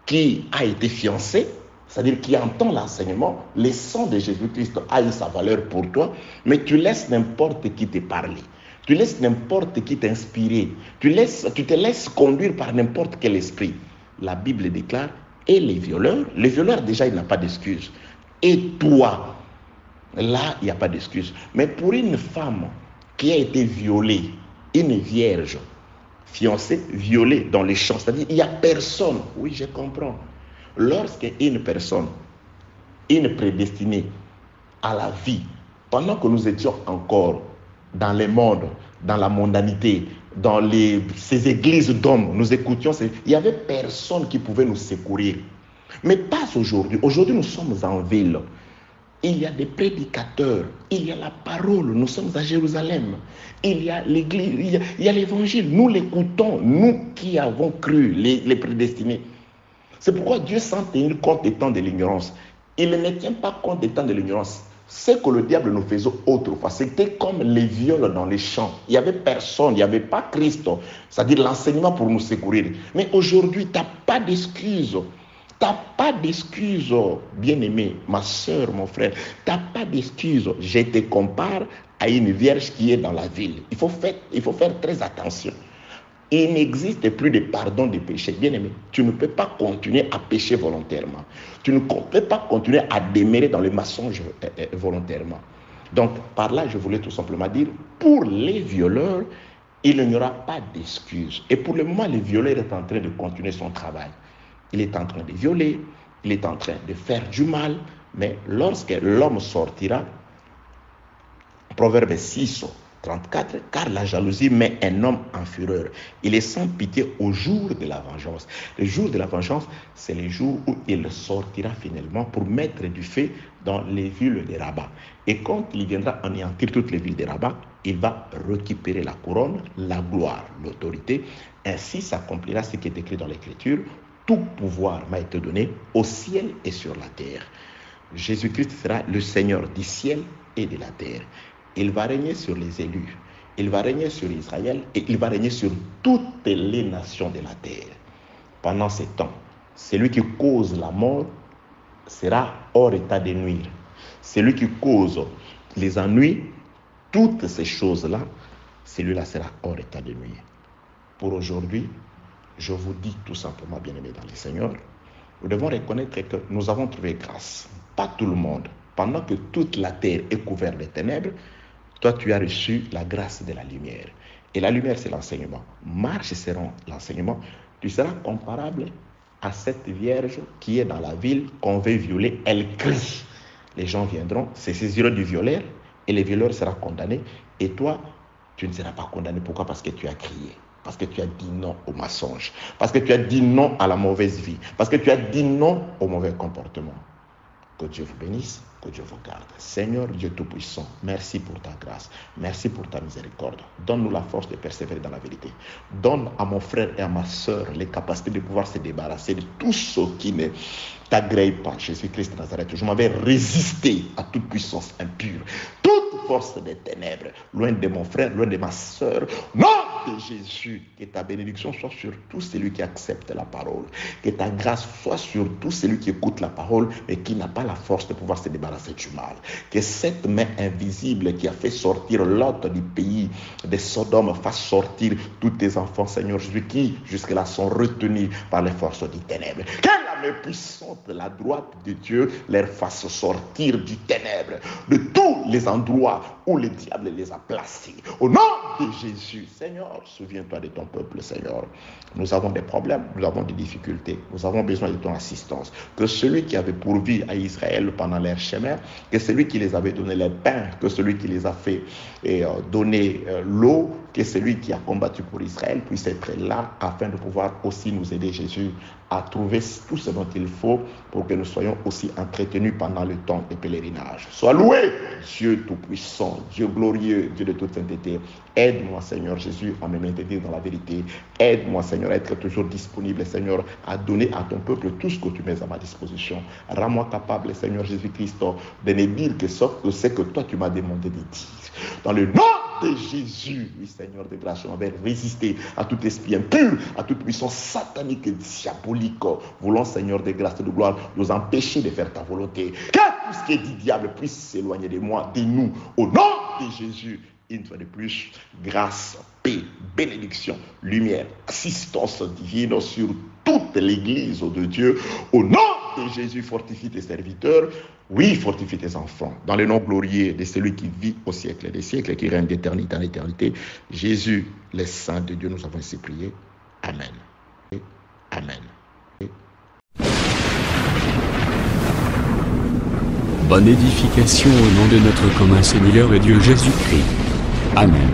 qui a été fiancée, c'est-à-dire qui entend l'enseignement. Le sang de Jésus-Christ a eu sa valeur pour toi, mais tu laisses n'importe qui te parler. Tu laisses n'importe qui t'inspirer. Tu te laisses conduire par n'importe quel esprit. La Bible déclare, et les violeurs déjà, il n'a pas d'excuse. Et toi, là, il n'y a pas d'excuse. Mais pour une femme qui a été violée, une vierge, fiancée, violée dans les champs, c'est-à-dire, il n'y a personne. Oui, je comprends. Lorsqu'une personne, une prédestinée à la vie, pendant que nous étions encore dans le monde, dans la mondanité, dans ces églises d'hommes, nous écoutions, il n'y avait personne qui pouvait nous secourir. Mais pas aujourd'hui. Aujourd'hui, nous sommes en ville. Il y a des prédicateurs, il y a la parole, nous sommes à Jérusalem. Il y a l'église, il y a l'évangile. Nous l'écoutons, nous qui avons cru, les prédestinés. C'est pourquoi Dieu, sans tenir compte des temps de l'ignorance, Il ne tient pas compte des temps de l'ignorance. Ce que le diable nous faisait autrefois, c'était comme les viols dans les champs. Il n'y avait personne, il n'y avait pas Christ, c'est-à-dire l'enseignement pour nous secourir. Mais aujourd'hui, tu n'as pas d'excuse. Tu n'as pas d'excuse, bien-aimé, ma soeur, mon frère. Tu n'as pas d'excuse. Je te compare à une vierge qui est dans la ville. Il faut faire très attention. Il n'existe plus de pardon des péchés. Bien-aimé, tu ne peux pas continuer à pécher volontairement. Tu ne peux pas continuer à demeurer dans le mensonge volontairement. Donc, par là, je voulais tout simplement dire, pour les violeurs, il n'y aura pas d'excuse. Et pour le moment, le violeur est en train de continuer son travail. Il est en train de violer, il est en train de faire du mal, mais lorsque l'homme sortira, Proverbe 6, 34, car la jalousie met un homme en fureur. Il est sans pitié au jour de la vengeance. Le jour de la vengeance, c'est le jour où il sortira finalement pour mettre du feu dans les villes de Rabat. Et quand il viendra anéantir toutes les villes de Rabat, il va récupérer la couronne, la gloire, l'autorité. Ainsi s'accomplira ce qui est écrit dans l'Écriture. Tout pouvoir m'a été donné au ciel et sur la terre. Jésus-Christ sera le Seigneur du ciel et de la terre. Il va régner sur les élus, il va régner sur Israël et il va régner sur toutes les nations de la terre. Pendant ce temps, celui qui cause la mort sera hors état de nuire. Celui qui cause les ennuis, toutes ces choses-là, celui-là sera hors état de nuire. Pour aujourd'hui, je vous dis tout simplement, bien-aimés dans le Seigneur, nous devons reconnaître que nous avons trouvé grâce. Pas tout le monde. Pendant que toute la terre est couverte de ténèbres, toi, tu as reçu la grâce de la lumière. Et la lumière, c'est l'enseignement. Marche selon l'enseignement. Tu seras comparable à cette vierge qui est dans la ville, qu'on veut violer. Elle crie. Les gens viendront, se saisiront du violeur et le violeur sera condamné. Et toi, tu ne seras pas condamné. Pourquoi? Parce que tu as crié. Parce que tu as dit non au mensonge. Parce que tu as dit non à la mauvaise vie. Parce que tu as dit non au mauvais comportement. Que Dieu vous bénisse, que Dieu vous garde. Seigneur Dieu Tout-Puissant, merci pour ta grâce, merci pour ta miséricorde. Donne-nous la force de persévérer dans la vérité. Donne à mon frère et à ma soeur les capacités de pouvoir se débarrasser de tout ce qui ne t'agrée pas. Jésus-Christ de Nazareth, je m'avais résisté à toute puissance impure, toute force des ténèbres, loin de mon frère, loin de ma soeur. Non de Jésus, que ta bénédiction soit sur tout celui qui accepte la parole, que ta grâce soit sur tout celui qui écoute la parole mais qui n'a pas la force de pouvoir se débarrasser du mal. Que cette main invisible qui a fait sortir Lot du pays de Sodome fasse sortir tous tes enfants, Seigneur Jésus, qui jusque-là sont retenus par les forces des ténèbres. Que la main puissante de la droite de Dieu leur fasse sortir du ténèbre, de tous les endroits où le diable les a placés. Au nom de Jésus, Seigneur, souviens-toi de ton peuple, Seigneur. Nous avons des problèmes, nous avons des difficultés, nous avons besoin de ton assistance. Que celui qui avait pourvu à Israël pendant leur chemin, que celui qui les avait donné le pain, que celui qui les a fait donner l'eau, que celui qui a combattu pour Israël puisse être là afin de pouvoir aussi nous aider, Jésus, à trouver tout ce dont il faut pour que nous soyons aussi entretenus pendant le temps des pèlerinages. Sois loué, Dieu Tout-Puissant, Dieu glorieux, Dieu de toute sainteté. Aide-moi, Seigneur Jésus, à me maintenir dans la vérité. Aide-moi, Seigneur, à être toujours disponible, Seigneur, à donner à ton peuple tout ce que tu mets à ma disposition. Rends-moi capable, Seigneur Jésus-Christ, de ne dire que ce que toi tu m'as demandé de dire. Dans le nom de Jésus, oui, Seigneur de grâce, je m'avais résisté à tout esprit impur, à toute puissance satanique et diabolique, voulant, Seigneur de grâce et de gloire, nous empêcher de faire ta volonté. Que tout ce qui est dit diable puisse s'éloigner de moi, de nous, au nom de Jésus. Une fois de plus, grâce, paix, bénédiction, lumière, assistance divine sur toute l'église de Dieu. Au nom de Jésus, fortifie tes serviteurs. Oui, fortifie tes enfants. Dans le nom glorieux de celui qui vit au siècle des siècles, qui règne d'éternité en éternité. Jésus, le Saint de Dieu, nous avons ainsi prié. Amen. Amen. Bonne édification au nom de notre commun Seigneur et Dieu Jésus-Christ. Amen.